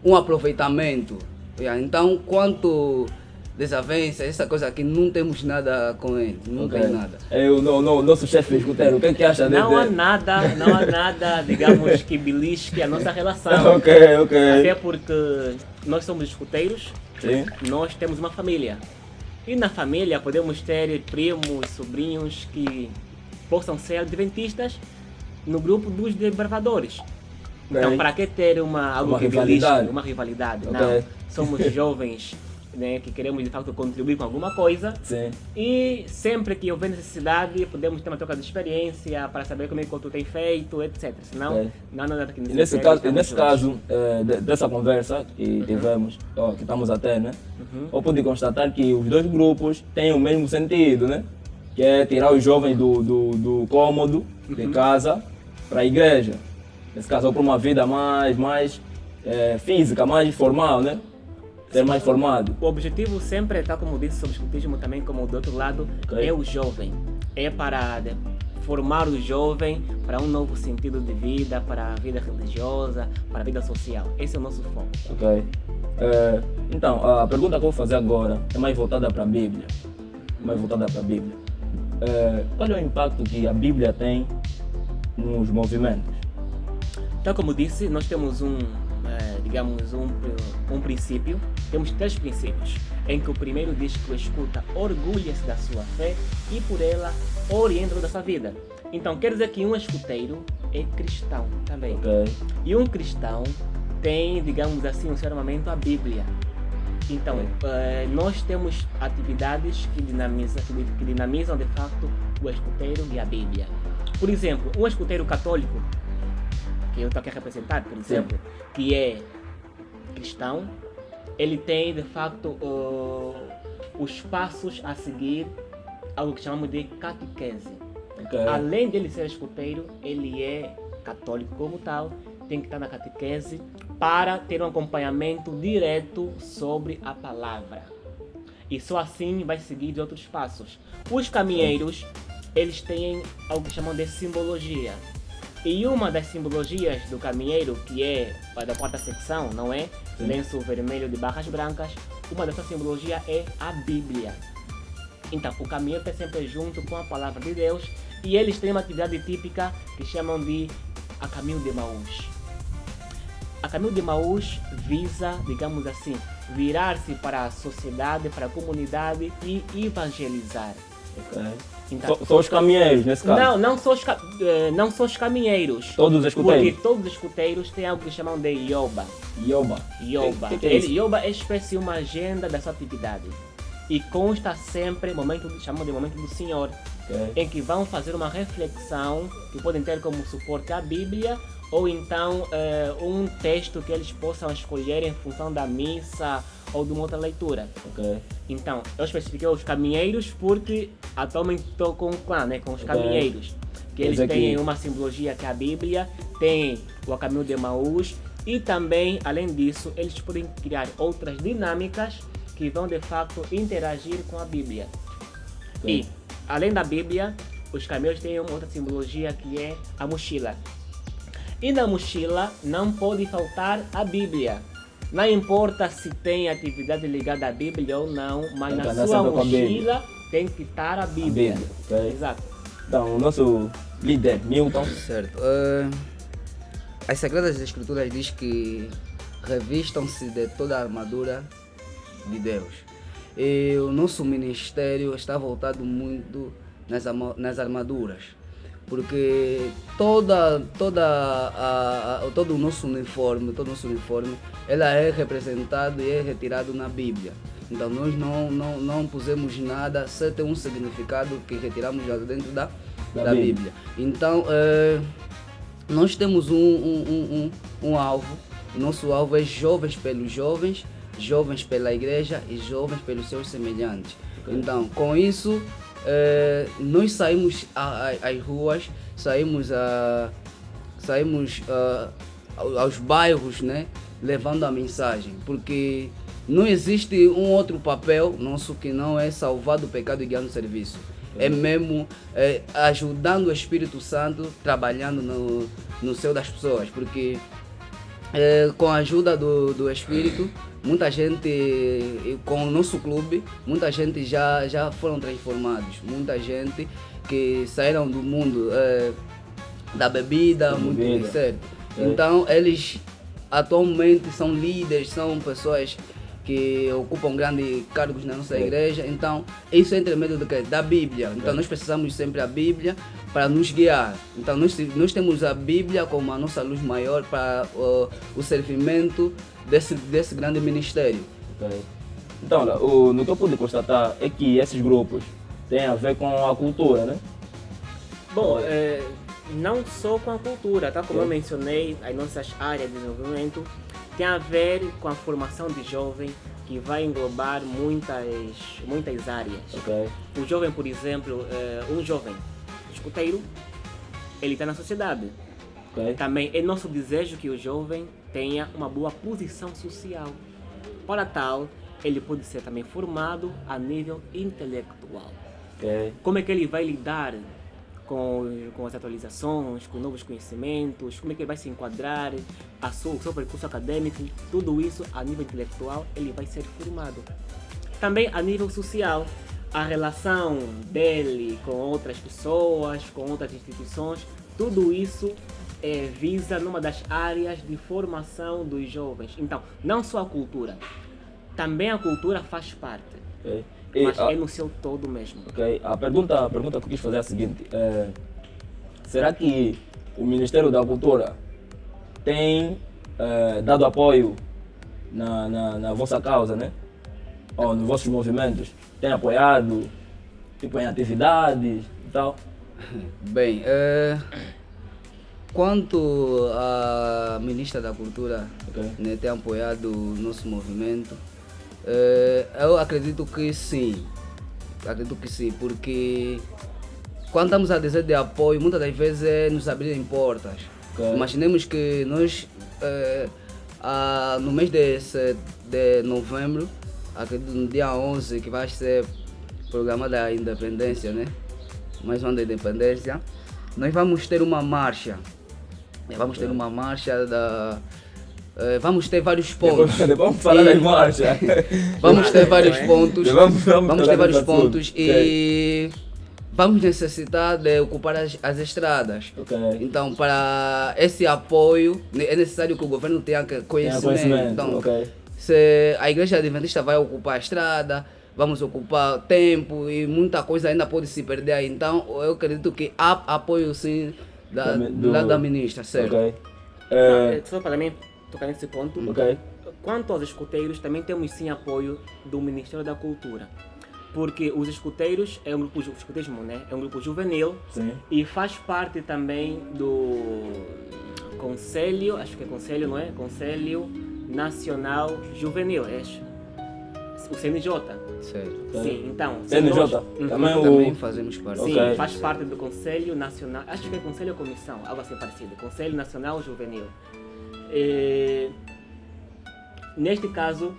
um aproveitamento. Então, quanto desavenças, essa coisa aqui, não temos nada com eles, não tem nada. O nosso chefe escuteiro, o que acha dele? Não há nada, digamos, que belisque a nossa relação. Até porque nós somos escuteiros, nós temos uma família. E na família podemos ter primos, sobrinhos que possam ser adventistas no grupo dos desbravadores. Então, para que ter uma rivalidade? Não, somos jovens, né, que queremos de fato contribuir com alguma coisa. E sempre que houver necessidade, podemos ter uma troca de experiência para saber como é que o outro tem feito, etc. Senão, não há nada que nos nesse caso dessa conversa que tivemos, que estamos até, né? Eu pude constatar que os dois grupos têm o mesmo sentido, né? Que é tirar os jovens do cômodo de casa para a igreja. Nesse caso, ou para uma vida mais física, mais formal, né? Ser mais formado. O objetivo sempre é, tal como disse sobre o escutismo, também como do outro lado, Ok. é o jovem. É para formar o jovem para um novo sentido de vida, para a vida religiosa, para a vida social. Esse é o nosso foco. Ok. Então, a pergunta que eu vou fazer agora é mais voltada para a Bíblia. Qual é o impacto que a Bíblia tem nos movimentos? Tal como disse, nós temos um princípio, temos 3 princípios, em que o primeiro diz que o escuta orgulha-se da sua fé e por ela orienta toda a sua vida. Então quer dizer que um escuteiro é cristão também. Ok. E um cristão tem, digamos assim, um seu armamento, a Bíblia. Então, nós temos atividades que dinamizam de facto o escuteiro e a Bíblia. Por exemplo, um escuteiro católico, que eu estou aqui a representar, por exemplo, que é cristão, ele tem de facto os passos a seguir, algo que chamamos de catequese. Ok. Além dele ser escuteiro, ele é católico como tal, tem que estar na catequese para ter um acompanhamento direto sobre a palavra. E só assim vai seguir de outros passos. Os caminheiros, eles têm algo que chamam de simbologia. E uma das simbologias do caminheiro, que é a da 4ª secção, não é? Sim. Lenço vermelho de barras brancas, uma dessas simbologias é a Bíblia. Então, o caminheiro está sempre junto com a palavra de Deus e eles têm uma atividade típica que chamam de a caminho de Emaús. A caminho de Emaús visa, digamos assim, virar-se para a sociedade, para a comunidade e evangelizar. Ok. Então, Só os caminheiros, nesse caso? não só os caminheiros. Todos os escuteiros? Porque todos os escuteiros têm algo que chamam de Yoba. Yoba. Yoba. Que é isso? Yoba é espécie uma agenda da sua atividade. E consta sempre, chamam de momento do Senhor, Ok. em que vão fazer uma reflexão que podem ter como suporte a Bíblia ou então um texto que eles possam escolher em função da missa ou de uma outra leitura. Ok. Então, eu especifiquei os caminheiros porque atualmente estou com o clã, né, com os Ok. caminheiros. Que eles Mas aqui- têm uma simbologia que é a Bíblia, tem o caminho de Emaús e também, além disso, eles podem criar outras dinâmicas que vão de facto interagir com a Bíblia. Ok. E, além da Bíblia, os caminheiros têm uma outra simbologia que é a mochila. E na mochila não pode faltar a Bíblia. Não importa se tem atividade ligada à Bíblia ou não, mas Tem que na andar sua sempre com a Bíblia. mochila tem que estar a Bíblia. Bíblia, ok. Exato. Então, o nosso líder, Milton. Certo. As Sagradas Escrituras diz que revistam-se de toda a armadura de Deus. E o nosso ministério está voltado muito nas armaduras, porque todo o nosso uniforme, ela é representado e é retirado na Bíblia. Então nós não pusemos nada sem ter um significado que retiramos já dentro da Bíblia. Então nós temos um alvo. O nosso alvo é jovens pelos jovens, jovens pela igreja e jovens pelos seus semelhantes. Ok. Então, com isso, nós saímos às ruas, saímos aos bairros, né, levando a mensagem, porque não existe um outro papel nosso que não é salvar do pecado e guiar no serviço. É mesmo ajudando o Espírito Santo, trabalhando no seio das pessoas, porque com a ajuda do Espírito, muita gente, com o nosso clube, muita gente já foram transformados, muita gente que saíram do mundo da bebida, muito certo. Então eles atualmente são líderes, são pessoas que ocupam grandes cargos na nossa igreja. Então isso é entre meio do quê? Da Bíblia. Então nós precisamos sempre da Bíblia para nos guiar. Então nós temos a Bíblia como a nossa luz maior para o servimento desse grande ministério. Ok. Então, no que eu pude constatar é que esses grupos têm a ver com a cultura, né? Bom, não só com a cultura, tá? Como eu mencionei, as nossas áreas de desenvolvimento tem a ver com a formação de jovem, que vai englobar muitas áreas. Ok. O jovem, por exemplo, um jovem escuteiro, ele está na sociedade. Ok. Também é nosso desejo que o jovem tenha uma boa posição social. Para tal, ele pode ser também formado a nível intelectual. Ok. Como é que ele vai lidar com as atualizações, com novos conhecimentos, como é que ele vai se enquadrar, o seu percurso acadêmico, tudo isso a nível intelectual ele vai ser formado. Também a nível social, a relação dele com outras pessoas, com outras instituições, tudo isso visa numa das áreas de formação dos jovens. Então, não só a cultura, também a cultura faz parte, Ok. mas é no seu todo mesmo. Ok. A pergunta que eu quis fazer é a seguinte: será que o Ministério da Cultura tem dado apoio na vossa causa, né? Ou nos vossos movimentos? Tem apoiado, tipo, em atividades e tal? Bem, quanto a Ministra da Cultura, Ok. né, tem apoiado o nosso movimento, eu acredito que sim. Acredito que sim, porque quando estamos a dizer de apoio, muitas das vezes é nos abrirem portas. Ok. Imaginemos que nós, no mês de novembro, acredito no dia 11, que vai ser programada a independência, né? Mais um ano da independência, nós vamos ter uma marcha. Vamos ter uma marcha vamos ter vários pontos. Vamos falar das marchas. Vamos ter vários pontos. Vamos Vamos ter vários desse assunto. pontos Ok. e vamos necessitar de ocupar as estradas. Ok. Então, para esse apoio, é necessário que o governo tenha conhecimento. Então, ok. se a Igreja Adventista vai ocupar a estrada, vamos ocupar tempo e muita coisa ainda pode se perder aí. Então, eu acredito que há apoio sim do lado da ministra, certo? Ok. Só para mim tocar nesse ponto, Ok. quanto aos escuteiros, também temos sim apoio do Ministério da Cultura. Porque os escuteiros é um grupo, o escuteirismo, né? É um grupo juvenil Sim. e faz parte também do Conselho, acho que é Conselho, não é? Conselho Nacional Juvenil, o CNJ. Certo. Sim, então. CNJ. nós- Também Também fazemos parte. Sim, Ok. faz parte do Conselho Nacional, acho que é Conselho ou Comissão, algo assim parecido, Conselho Nacional Juvenil. Neste caso,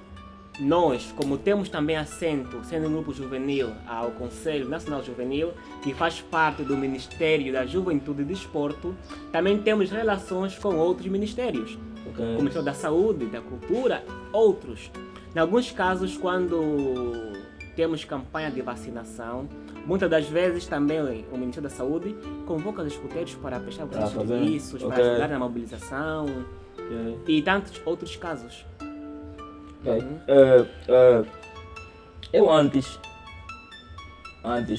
nós, como temos também assento, sendo um grupo juvenil, ao Conselho Nacional Juvenil, que faz parte do Ministério da Juventude e Desporto, também temos relações com outros ministérios, Ok. como o Ministério da Saúde, da Cultura, outros. Em alguns casos, quando temos campanha de vacinação, muitas das vezes também o Ministério da Saúde convoca os escuteiros para prestar os fazer. serviços, Ok. para ajudar na mobilização Ok. e tantos outros casos. Ok. Eu antes,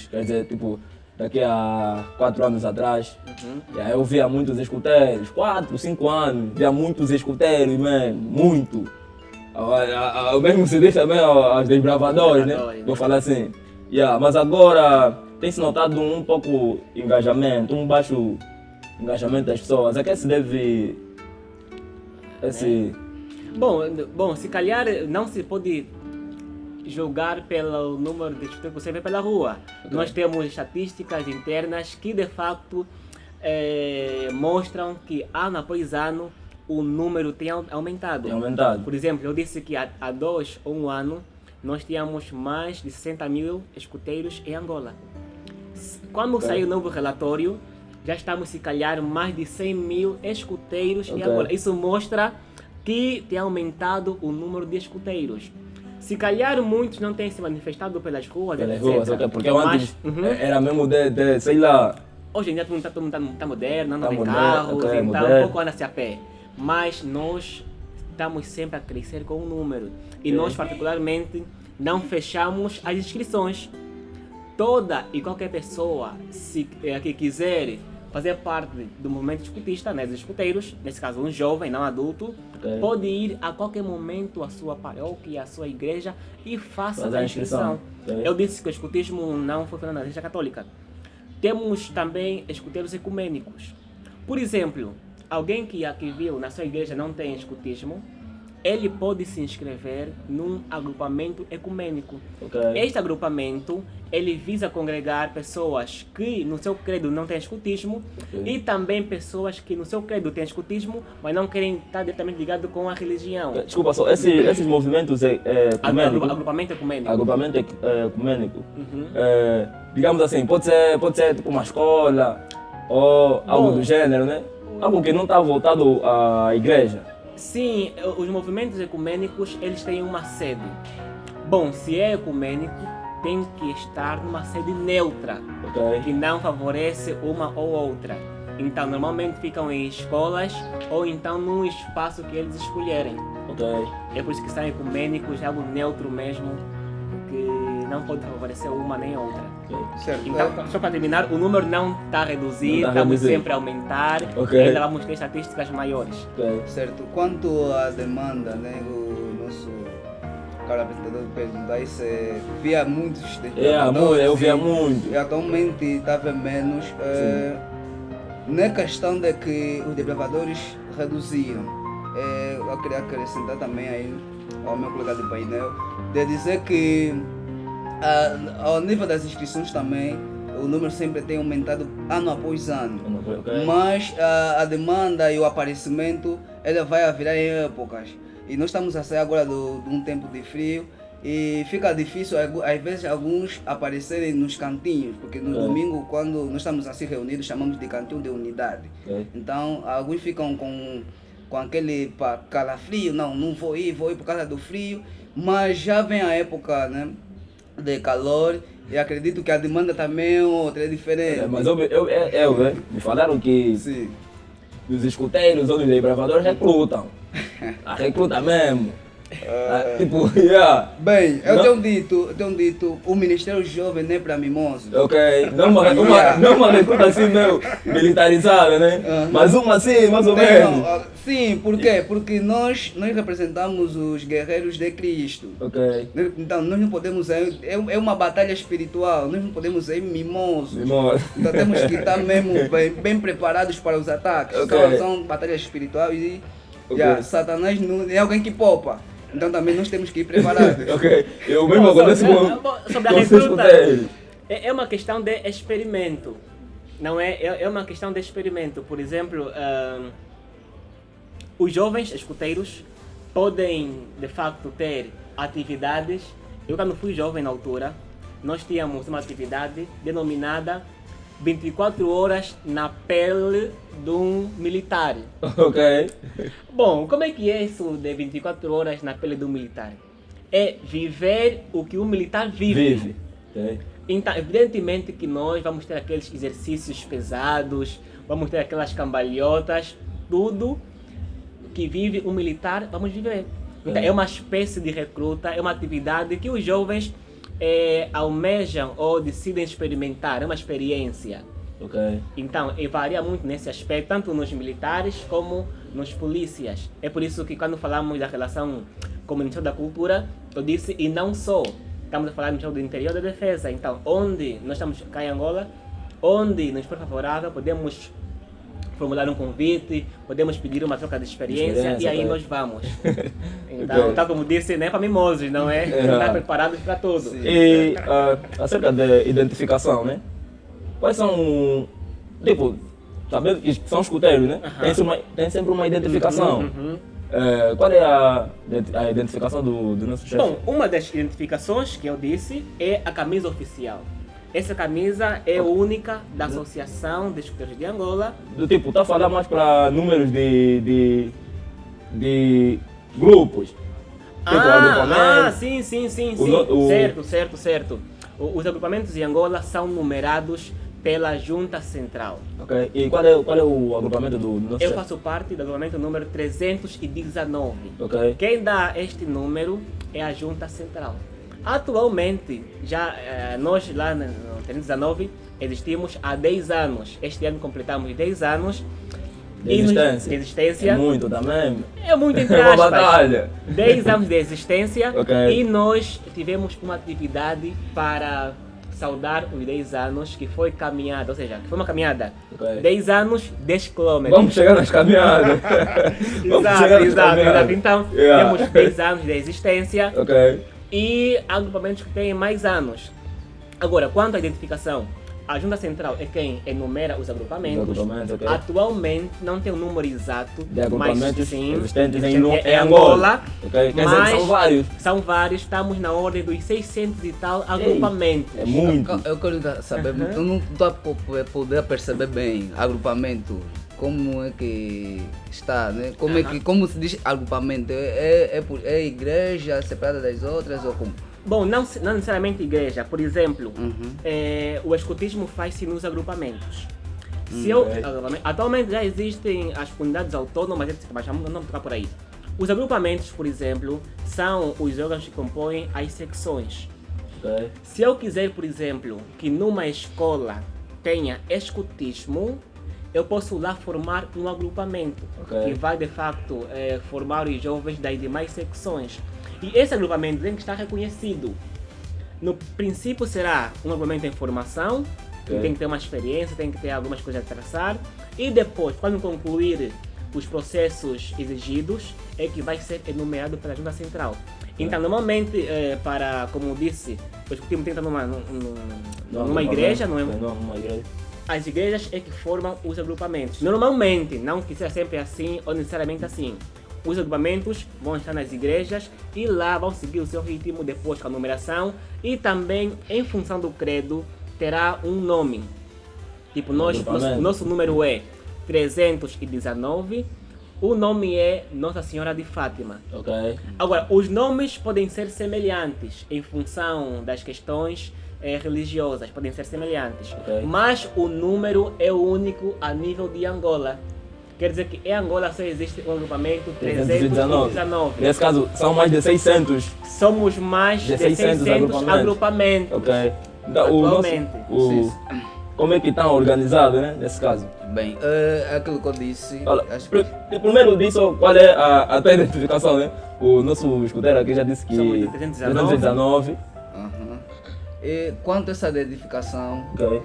quer dizer, tipo, daqui a 4 anos atrás, eu via muitos escuteiros, 4, 5 anos, via muitos escuteiros, mano, muito. O mesmo se diz também aos desbravadores, né? Desbravadores, né? Vou falar assim. Mas agora tem-se notado um pouco engajamento, um baixo engajamento das pessoas. A que se deve esse... Bom, se calhar não se pode julgar pelo número de escuteiros que você vê pela rua. Ok. Nós temos estatísticas internas que de facto mostram que ano após ano o número tem aumentado. Tem aumentado. Por exemplo, eu disse que há 2 ou 1 ano nós tínhamos mais de 60 mil escuteiros em Angola. Quando Ok. saiu o novo relatório, já estamos se calhar mais de 100 mil escuteiros em Ok. Angola. Isso mostra que tem aumentado o número de escuteiros. Se calhar muitos não têm se manifestado pelas ruas, Pelas etc. ruas, ok? Porque antes Uhum. era mesmo de, sei lá, Hoje em dia todo mundo tá moderno, anda Tá em moderno, carros, ok, então moderno. um pouco anda-se a pé. Mas nós estamos sempre a crescer com o número. E nós particularmente não fechamos as inscrições. Toda e qualquer pessoa que quiser fazer parte do movimento escutista, né, dos escuteiros, nesse caso um jovem, não adulto, Ok. pode ir a qualquer momento à sua paróquia, à sua igreja e faça Fazer a a inscrição. inscrição. Ok. Eu disse que o escutismo não foi fundado na Igreja Católica. Temos também escuteiros ecumênicos. Por exemplo, alguém que viu na sua igreja não tem escutismo, ele pode se inscrever num agrupamento ecumênico. Ok. Este agrupamento, ele visa congregar pessoas que no seu credo não têm escutismo e também pessoas que no seu credo têm escutismo, mas não querem estar diretamente ligados com a religião. Desculpa só, esses movimentos ecumênicos, Agrupamento ecumênico. agrupamento ecumênico, digamos assim, pode ser tipo uma escola ou algo Bom, do gênero, né? Algo que não está voltado à igreja. Sim, os movimentos ecumênicos, eles têm uma sede. Bom, se é ecumênico, tem que estar numa sede neutra, Ok? que não favorece uma ou outra. Então, normalmente ficam em escolas ou então num espaço que eles escolherem. Ok. É por isso que são ecumênicos, é algo neutro mesmo, que não pode favorecer uma nem outra. Certo. Então, só para terminar, o número não está a reduzir, Não tá a estamos reduzir. sempre a aumentar, Ok. ainda vamos ter estatísticas maiores. Ok. Certo. Quanto à demanda, né, o nosso cara apresentador perguntou aí se via muitos Amor, eu via e- muito. E atualmente está a ver menos. Na questão de que os desbravadores reduziram, eu queria acrescentar também aí ao meu colega de painel, de dizer que ao nível das inscrições também, o número sempre tem aumentado ano após ano. Ok. Mas a demanda e o aparecimento ela vai virar em épocas. E nós estamos a sair agora de um tempo de frio e fica difícil às vezes alguns aparecerem nos cantinhos, porque no domingo quando nós estamos assim reunidos chamamos de cantinho de unidade. Ok. Então alguns ficam com aquele calafrio, não vou ir por causa do frio, mas já vem a época, né, de calor e acredito que a demanda também é outra, é diferente. Mas me falaram que Sim. os escuteiros ou os desbravadores recrutam. Recruta mesmo. Tipo, yeah. Bem, eu Não? tenho dito, o Ministério Jovem não é para mimosos. Ok, não uma recruta assim meio militarizada, né? Mas uma assim, mais ou menos. Sim, por quê? Porque nós representamos os guerreiros de Cristo. Ok, Então nós não podemos ir, é uma batalha espiritual, nós não podemos ir mimosos. demora. Então temos que estar mesmo bem preparados para os ataques. Ok. São batalhas espirituais e Ok. Satanás não é alguém que poupa. Então também nós temos que ir preparados. Ok, eu mesmo acontece Sobre a com os recruta, escuteiros. é uma questão de experimento. Não é? É uma questão de experimento. Por exemplo, os jovens escuteiros podem, de facto, ter atividades. Eu, quando fui jovem na altura, nós tínhamos uma atividade denominada 24 horas na pele de um militar. Ok, Bom, como é que é isso de 24 horas na pele de um militar? É viver o que um militar vive. Ok. Então, evidentemente que nós vamos ter aqueles exercícios pesados, vamos ter aquelas cambalhotas, tudo que vive um militar, vamos viver. Então, é uma espécie de recruta, é uma atividade que os jovens almejam ou decidem experimentar, é uma experiência. Ok. Então, varia muito nesse aspecto, tanto nos militares como nos polícias. É por isso que quando falamos da relação com o Ministério da Cultura, eu disse, e não só, estamos a falar do Ministério do Interior e da Defesa. Então, onde nós estamos cá em Angola, onde nos for favorável, podemos formular um convite, podemos pedir uma troca de experiência e aí ok. nós vamos. Então, tal como disse, não é para mimosos, não é? Estar preparados para tudo. Sim. E acerca da identificação, né? Quais são, tipo, sabendo que são escuteiros, né? Tem sempre uma identificação. Qual é a identificação do nosso chefe? Bom, uma das identificações que eu disse é a camisa oficial. Essa camisa é única da Associação de Escuteiros de Angola. Do tipo, está a falar mais para números de grupos. Tipo, agrupamento. Sim. O- Certo. Os agrupamentos de Angola são numerados pela Junta Central. Ok. E qual é o agrupamento do nosso Eu chefe? faço parte do agrupamento número 319. Ok. Quem dá este número é a Junta Central. Atualmente, já nós lá no 319 existimos há 10 anos. Este ano completamos 10 anos De existência. de existência. É muito também. É muito entre É uma aspas. batalha. 10 anos de existência Ok. e nós tivemos uma atividade para saudar os 10 anos que foi caminhada, ou seja, que foi uma caminhada. Ok. 10 anos, 10 quilômetros. Vamos chegar nas caminhadas. Exato. Então, Yeah. temos 10 anos de existência Ok. e agrupamentos que têm mais anos. Agora, quanto à identificação, a Junta Central é quem enumera os agrupamentos. Os agrupamentos, ok. Atualmente não tem um número exato, De agrupamentos mas sim, existentes em Angola. Ok. Quer dizer que Mas são vários. São vários, estamos na ordem dos 600 e tal agrupamentos. É muito. Eu quero saber, eu não estou a poder perceber bem agrupamento. Como é que está, né? Como se diz agrupamento? É igreja separada das outras ou como? Bom, não necessariamente igreja. Por exemplo, o escotismo faz-se nos agrupamentos. Atualmente já existem as comunidades autónomas, mas não vamos tocar por aí. Os agrupamentos, por exemplo, são os órgãos que compõem as secções. Ok. Se eu quiser, por exemplo, que numa escola tenha escotismo, eu posso lá formar um agrupamento Ok. que vai de facto formar os jovens das demais secções. E esse agrupamento tem que estar reconhecido. No princípio será um agrupamento em formação, que Ok. tem que ter uma experiência, tem que ter algumas coisas a traçar. E depois, quando concluir os processos exigidos, é que vai ser enumerado pela Junta Central. Então, normalmente, como disse, o escotismo tem que estar numa igreja, não é? Numa igreja. As igrejas é que formam os agrupamentos. Normalmente, não que seja sempre assim ou necessariamente assim. Os agrupamentos vão estar nas igrejas e lá vão seguir o seu ritmo depois com a numeração e também, em função do credo, terá um nome. Tipo, nosso número é 319, o nome é Nossa Senhora de Fátima. Ok. Agora, os nomes podem ser semelhantes em função das questões religiosas, podem ser semelhantes, Ok. mas o número é único a nível de Angola. Quer dizer que em Angola só existe um agrupamento 319. Nesse caso, são mais de 600. Somos mais de 600 agrupamentos. Ok. Então, Atualmente. Como é que estão organizados, né? Nesse caso. Bem, aquilo que eu disse. Olha, primeiro disso, qual é a tua identificação, né? O nosso escuteiro aqui já disse que Somos de 319. 319. Aham. E quanto a essa identificação, Ok.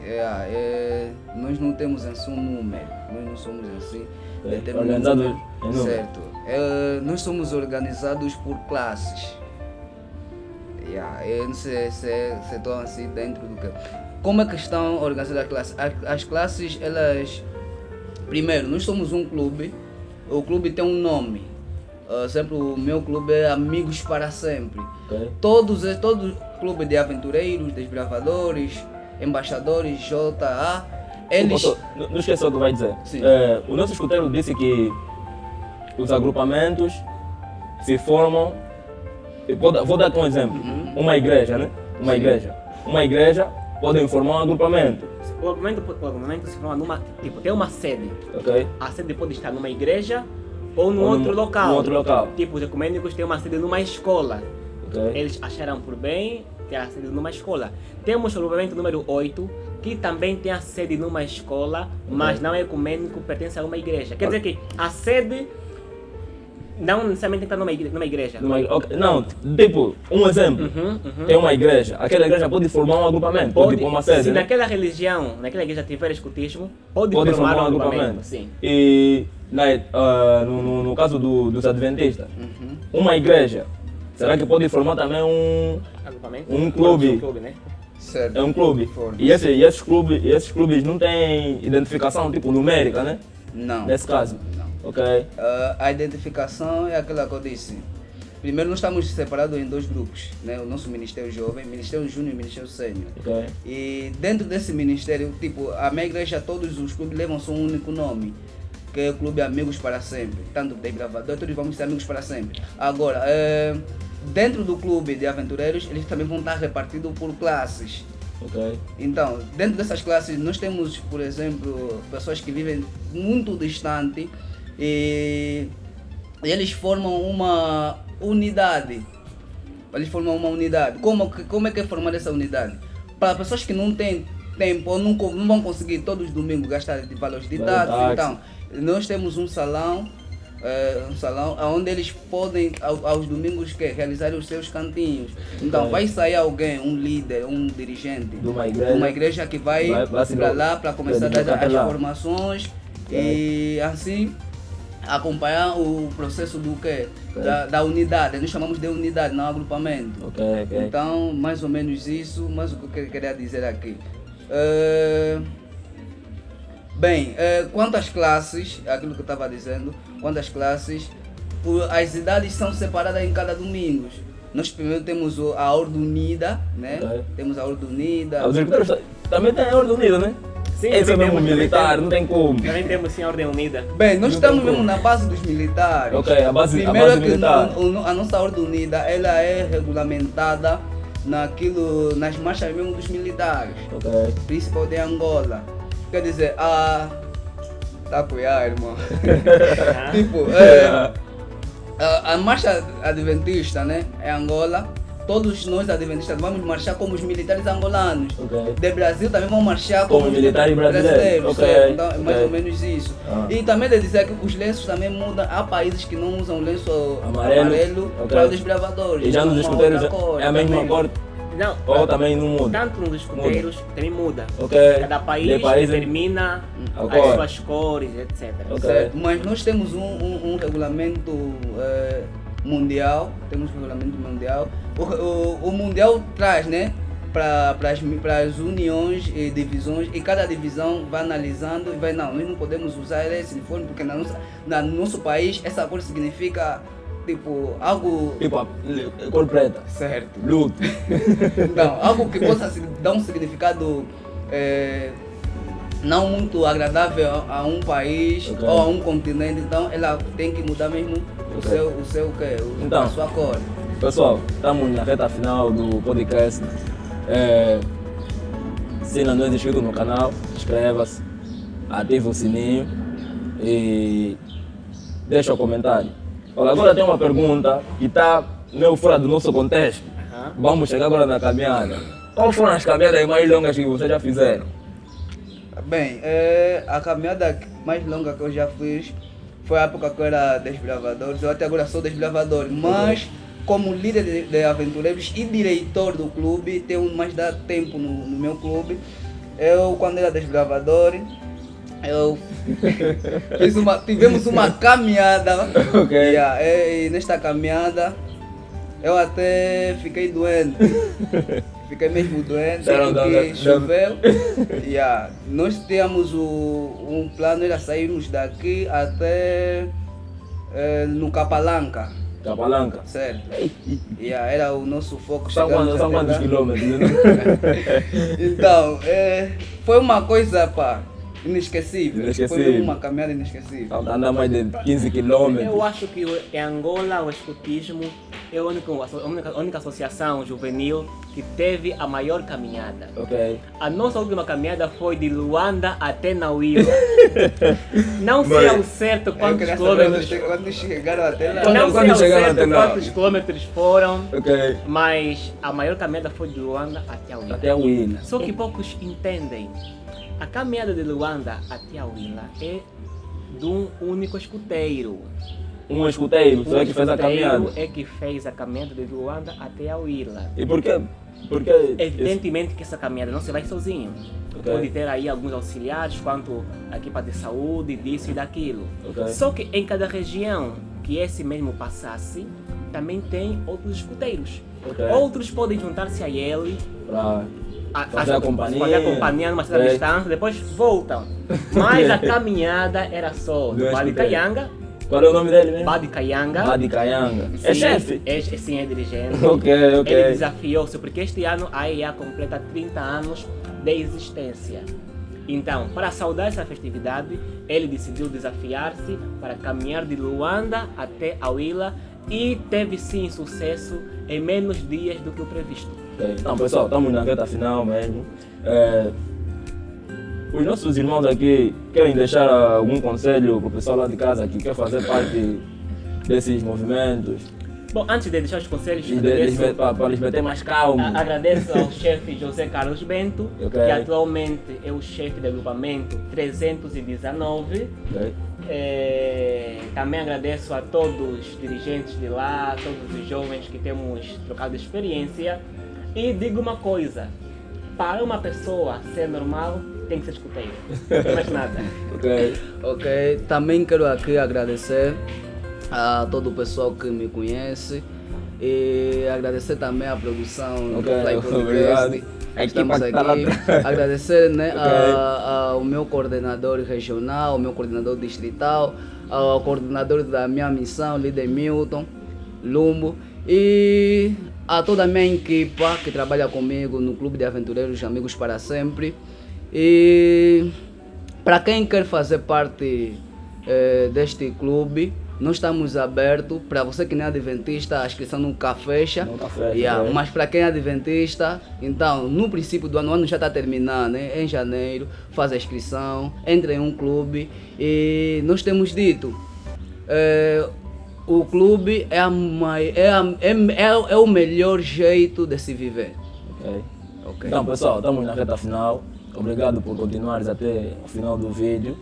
nós não temos em si um número, nós não somos em si Organizados em número. certo. Nós somos organizados por classes. Eu não sei se estão assim dentro do que. Como é que estão organizadas as classes? As classes, elas. Primeiro, nós somos um clube, o clube tem um nome. Sempre o meu clube é Amigos para Sempre. Ok. Todos clube de aventureiros, desbravadores, embaixadores, JA, eles... Não esqueça o que vai dizer. Sim. O nosso escuteiro disse que os agrupamentos se formam. Vou dar um exemplo. Uma igreja, né? Uma igreja pode formar um agrupamento. O agrupamento se forma numa. Tipo, tem uma sede. Ok? A sede pode estar numa igreja ou num Ou outro local. num outro local. Tipo, os ecumênicos têm uma sede numa escola. Ok? Eles acharam por bem ter a sede numa escola. Temos o agrupamento número 8, que também tem a sede numa escola, mas não é ecumênico, pertence a uma igreja. Quer dizer que a sede não necessariamente tem que estar numa igreja. Ok, não, tipo, um exemplo. Tem uma igreja. Aquela igreja pode formar um agrupamento, pode pôr uma sede. Se né? naquela religião, naquela igreja tiver escutismo, pode Pode formar um agrupamento. agrupamento. Sim. E no caso dos adventistas, uma igreja, será que pode formar também Agrupamento? Um clube. Né? Certo. É um clube. E esses clubes não têm identificação tipo numérica, né? Não. Nesse caso. Não. Ok. A identificação é aquela que eu disse. Primeiro, nós estamos separados em dois grupos, né? O nosso Ministério Jovem, Ministério Júnior e Ministério Sênior. Ok. E dentro desse ministério, tipo, a minha igreja, todos os clubes levam só um único nome, que é o Clube Amigos para Sempre. Tanto de Bravador, todos vamos ser amigos para sempre. Agora, dentro do clube de aventureiros, eles também vão estar repartidos por classes. Ok. Então, dentro dessas classes, nós temos, por exemplo, pessoas que vivem muito distante e eles formam uma unidade. Como é que é formar essa unidade? Para pessoas que não têm tempo ou não vão conseguir todos os domingos gastar de valores de táxi, então, nós temos um salão um salão onde eles podem aos domingos realizar os seus cantinhos. Então Ok. vai sair alguém, um líder, um dirigente De uma igreja. que vai se para lá para começar a dar dedicar as lá. informações e assim acompanhar o processo do quê? Da unidade. Nós chamamos de unidade, não agrupamento. Ok, ok. Então, mais ou menos isso, mas o que eu queria dizer aqui. Bem, quanto às classes, aquilo que eu estava dizendo, quanto às classes, as idades são separadas em cada domingo. Nós primeiro temos a Ordem Unida, né? Ok. Temos a Ordem Unida. Os escuteiros também tem a Ordem Unida, né? Sim, Esse é também mesmo temos- militar, não tem como. Também temos sim a Ordem Unida. Bem, nós Não estamos tem mesmo como. na base dos militares. Ok, a base Primeiro que militar. a nossa Ordem Unida, ela é regulamentada nas marchas mesmo dos militares. Ok. Principal de Angola. Quer dizer, tá a apoiar, irmão. Tipo, a marcha adventista, né, em Angola, todos nós adventistas vamos marchar como os militares angolanos. Ok. De Brasil também vão marchar como Como militares brasileiros. Ok, certo? Então é mais ok. ou menos isso. Ah. E também de dizer que os lenços também mudam. Há países que não usam lenço Amarelo. amarelo Ok. para os desbravadores. E já nos Uma escuteiros outra cor é a mesma também. cor? Não, Ou também não muda? tanto nos escuteiros também muda. Ok. Cada país De país em- determina A as cor. suas cores, etc. Ok. Certo, mas nós temos um regulamento mundial, temos um regulamento mundial. O mundial traz, né, para as uniões e divisões, e cada divisão vai analisando e vai, não, nós não podemos usar esse uniforme porque no nosso país essa cor significa tipo algo Tipo, a cor preta. certo. Luto. Então, algo que possa dar um significado não muito agradável a um país Ok. ou a um continente, então ela tem que mudar mesmo Ok. Então. a sua cor. Pessoal, estamos na reta final do podcast. Se ainda não é inscrito no canal, inscreva-se, ative o sininho e deixa o comentário. Olha, agora tem uma pergunta que está meio fora do nosso contexto. Aham. Vamos chegar agora na caminhada. Qual foram as caminhadas mais longas que vocês já fizeram? Bem, a caminhada mais longa que eu já fiz foi a época que eu era desbravador. Eu até agora sou desbravador, mas como líder de aventureiros e diretor do clube, tenho mais dado tempo no meu clube. Eu, quando era desbravador, tivemos uma caminhada. Ok. Yeah, e nesta caminhada eu até fiquei doente. Fiquei mesmo doente porque choveu. Yeah. Nós tínhamos um plano, era sairmos daqui até no Capalanca, Capalanca. certo? Yeah, era o nosso foco. São chegamos quantos até lá. quilômetros? Então, foi uma coisa, pá, inesquecível. Inesquecível. Foi uma caminhada inesquecível. Andar mais de 15 quilômetros. Eu acho que em Angola o escutismo é a única associação juvenil que teve a maior caminhada. Ok. A nossa última caminhada foi de Luanda até Nauíla. Não sei ao certo Eu quantos queria saber quilômetros. quando chegaram até lá. Quando- Não sei ao chegaram certo até lá? quantos quilômetros foram, Ok. mas a maior caminhada foi de Luanda até Nauíla. Até o Ina. Só que poucos entendem. A caminhada de Luanda até Nauíla é de um único escuteiro. Um escuteiro, só é que fez a escuteiro caminhada. é que fez a caminhada de Luanda até Nauíla. E por quê? Porque Evidentemente que essa caminhada não se vai sozinho. Ok. Pode ter aí alguns auxiliares quanto a equipa de saúde, disso e daquilo. Ok. Só que em cada região que esse mesmo passasse, também tem outros escuteiros. Ok. Outros podem juntar-se a ele, pra fazer a a companhia. fazer a companhia numa certa É. distância, depois voltam. Mas a caminhada era só do Não é Badi escuteiro. Caianga, Qual é o nome dele mesmo? Badi Caianga. Badi Caianga. É Sim, chefe? Sim, é dirigente. Ok, ok. Ele desafiou-se, porque este ano a AIA completa 30 anos de existência. Então, para saudar essa festividade, ele decidiu desafiar-se para caminhar de Luanda até Nauíla e teve sim sucesso em menos dias do que o previsto. Ok. Então, pessoal, estamos na reta final mesmo. Os nossos irmãos aqui querem deixar algum conselho para o pessoal lá de casa que quer fazer parte desses movimentos Bom, antes de deixar os conselhos, e para eles meter mais calmo. agradeço ao chefe José Carlos Bento, Ok. que atualmente é o chefe do agrupamento 319. Ok? Também agradeço a todos os dirigentes de lá, todos os jovens que temos trocado experiência. E digo uma coisa, para uma pessoa ser normal, tem que ser escuteiro. Não mais nada. Ok, também quero aqui agradecer a todo o pessoal que me conhece e agradecer também a produção do Fly Podcast. Estamos aqui. Agradecer, né, ao meu coordenador regional, ao meu coordenador distrital, ao coordenador da minha missão, líder Milton Lumbo, e a toda a minha equipa que trabalha comigo no Clube de Aventureiros Amigos para Sempre. E para quem quer fazer parte deste clube, nós estamos abertos. Para você que não é adventista, a inscrição nunca fecha. Mas para quem é adventista, então no princípio do ano, o ano já está terminando, né? Em janeiro, faz a inscrição, entra em um clube. E nós temos dito, o clube é o melhor jeito de se viver. Okay. Então pessoal, estamos na reta final. Obrigado por continuares até o final do vídeo.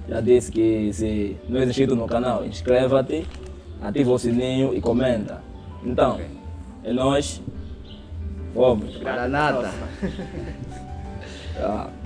Já disse que se não é inscrito no canal, inscreva-te, ativa o sininho e comenta. Então, é nóis. Vamos. Granada. Tchau.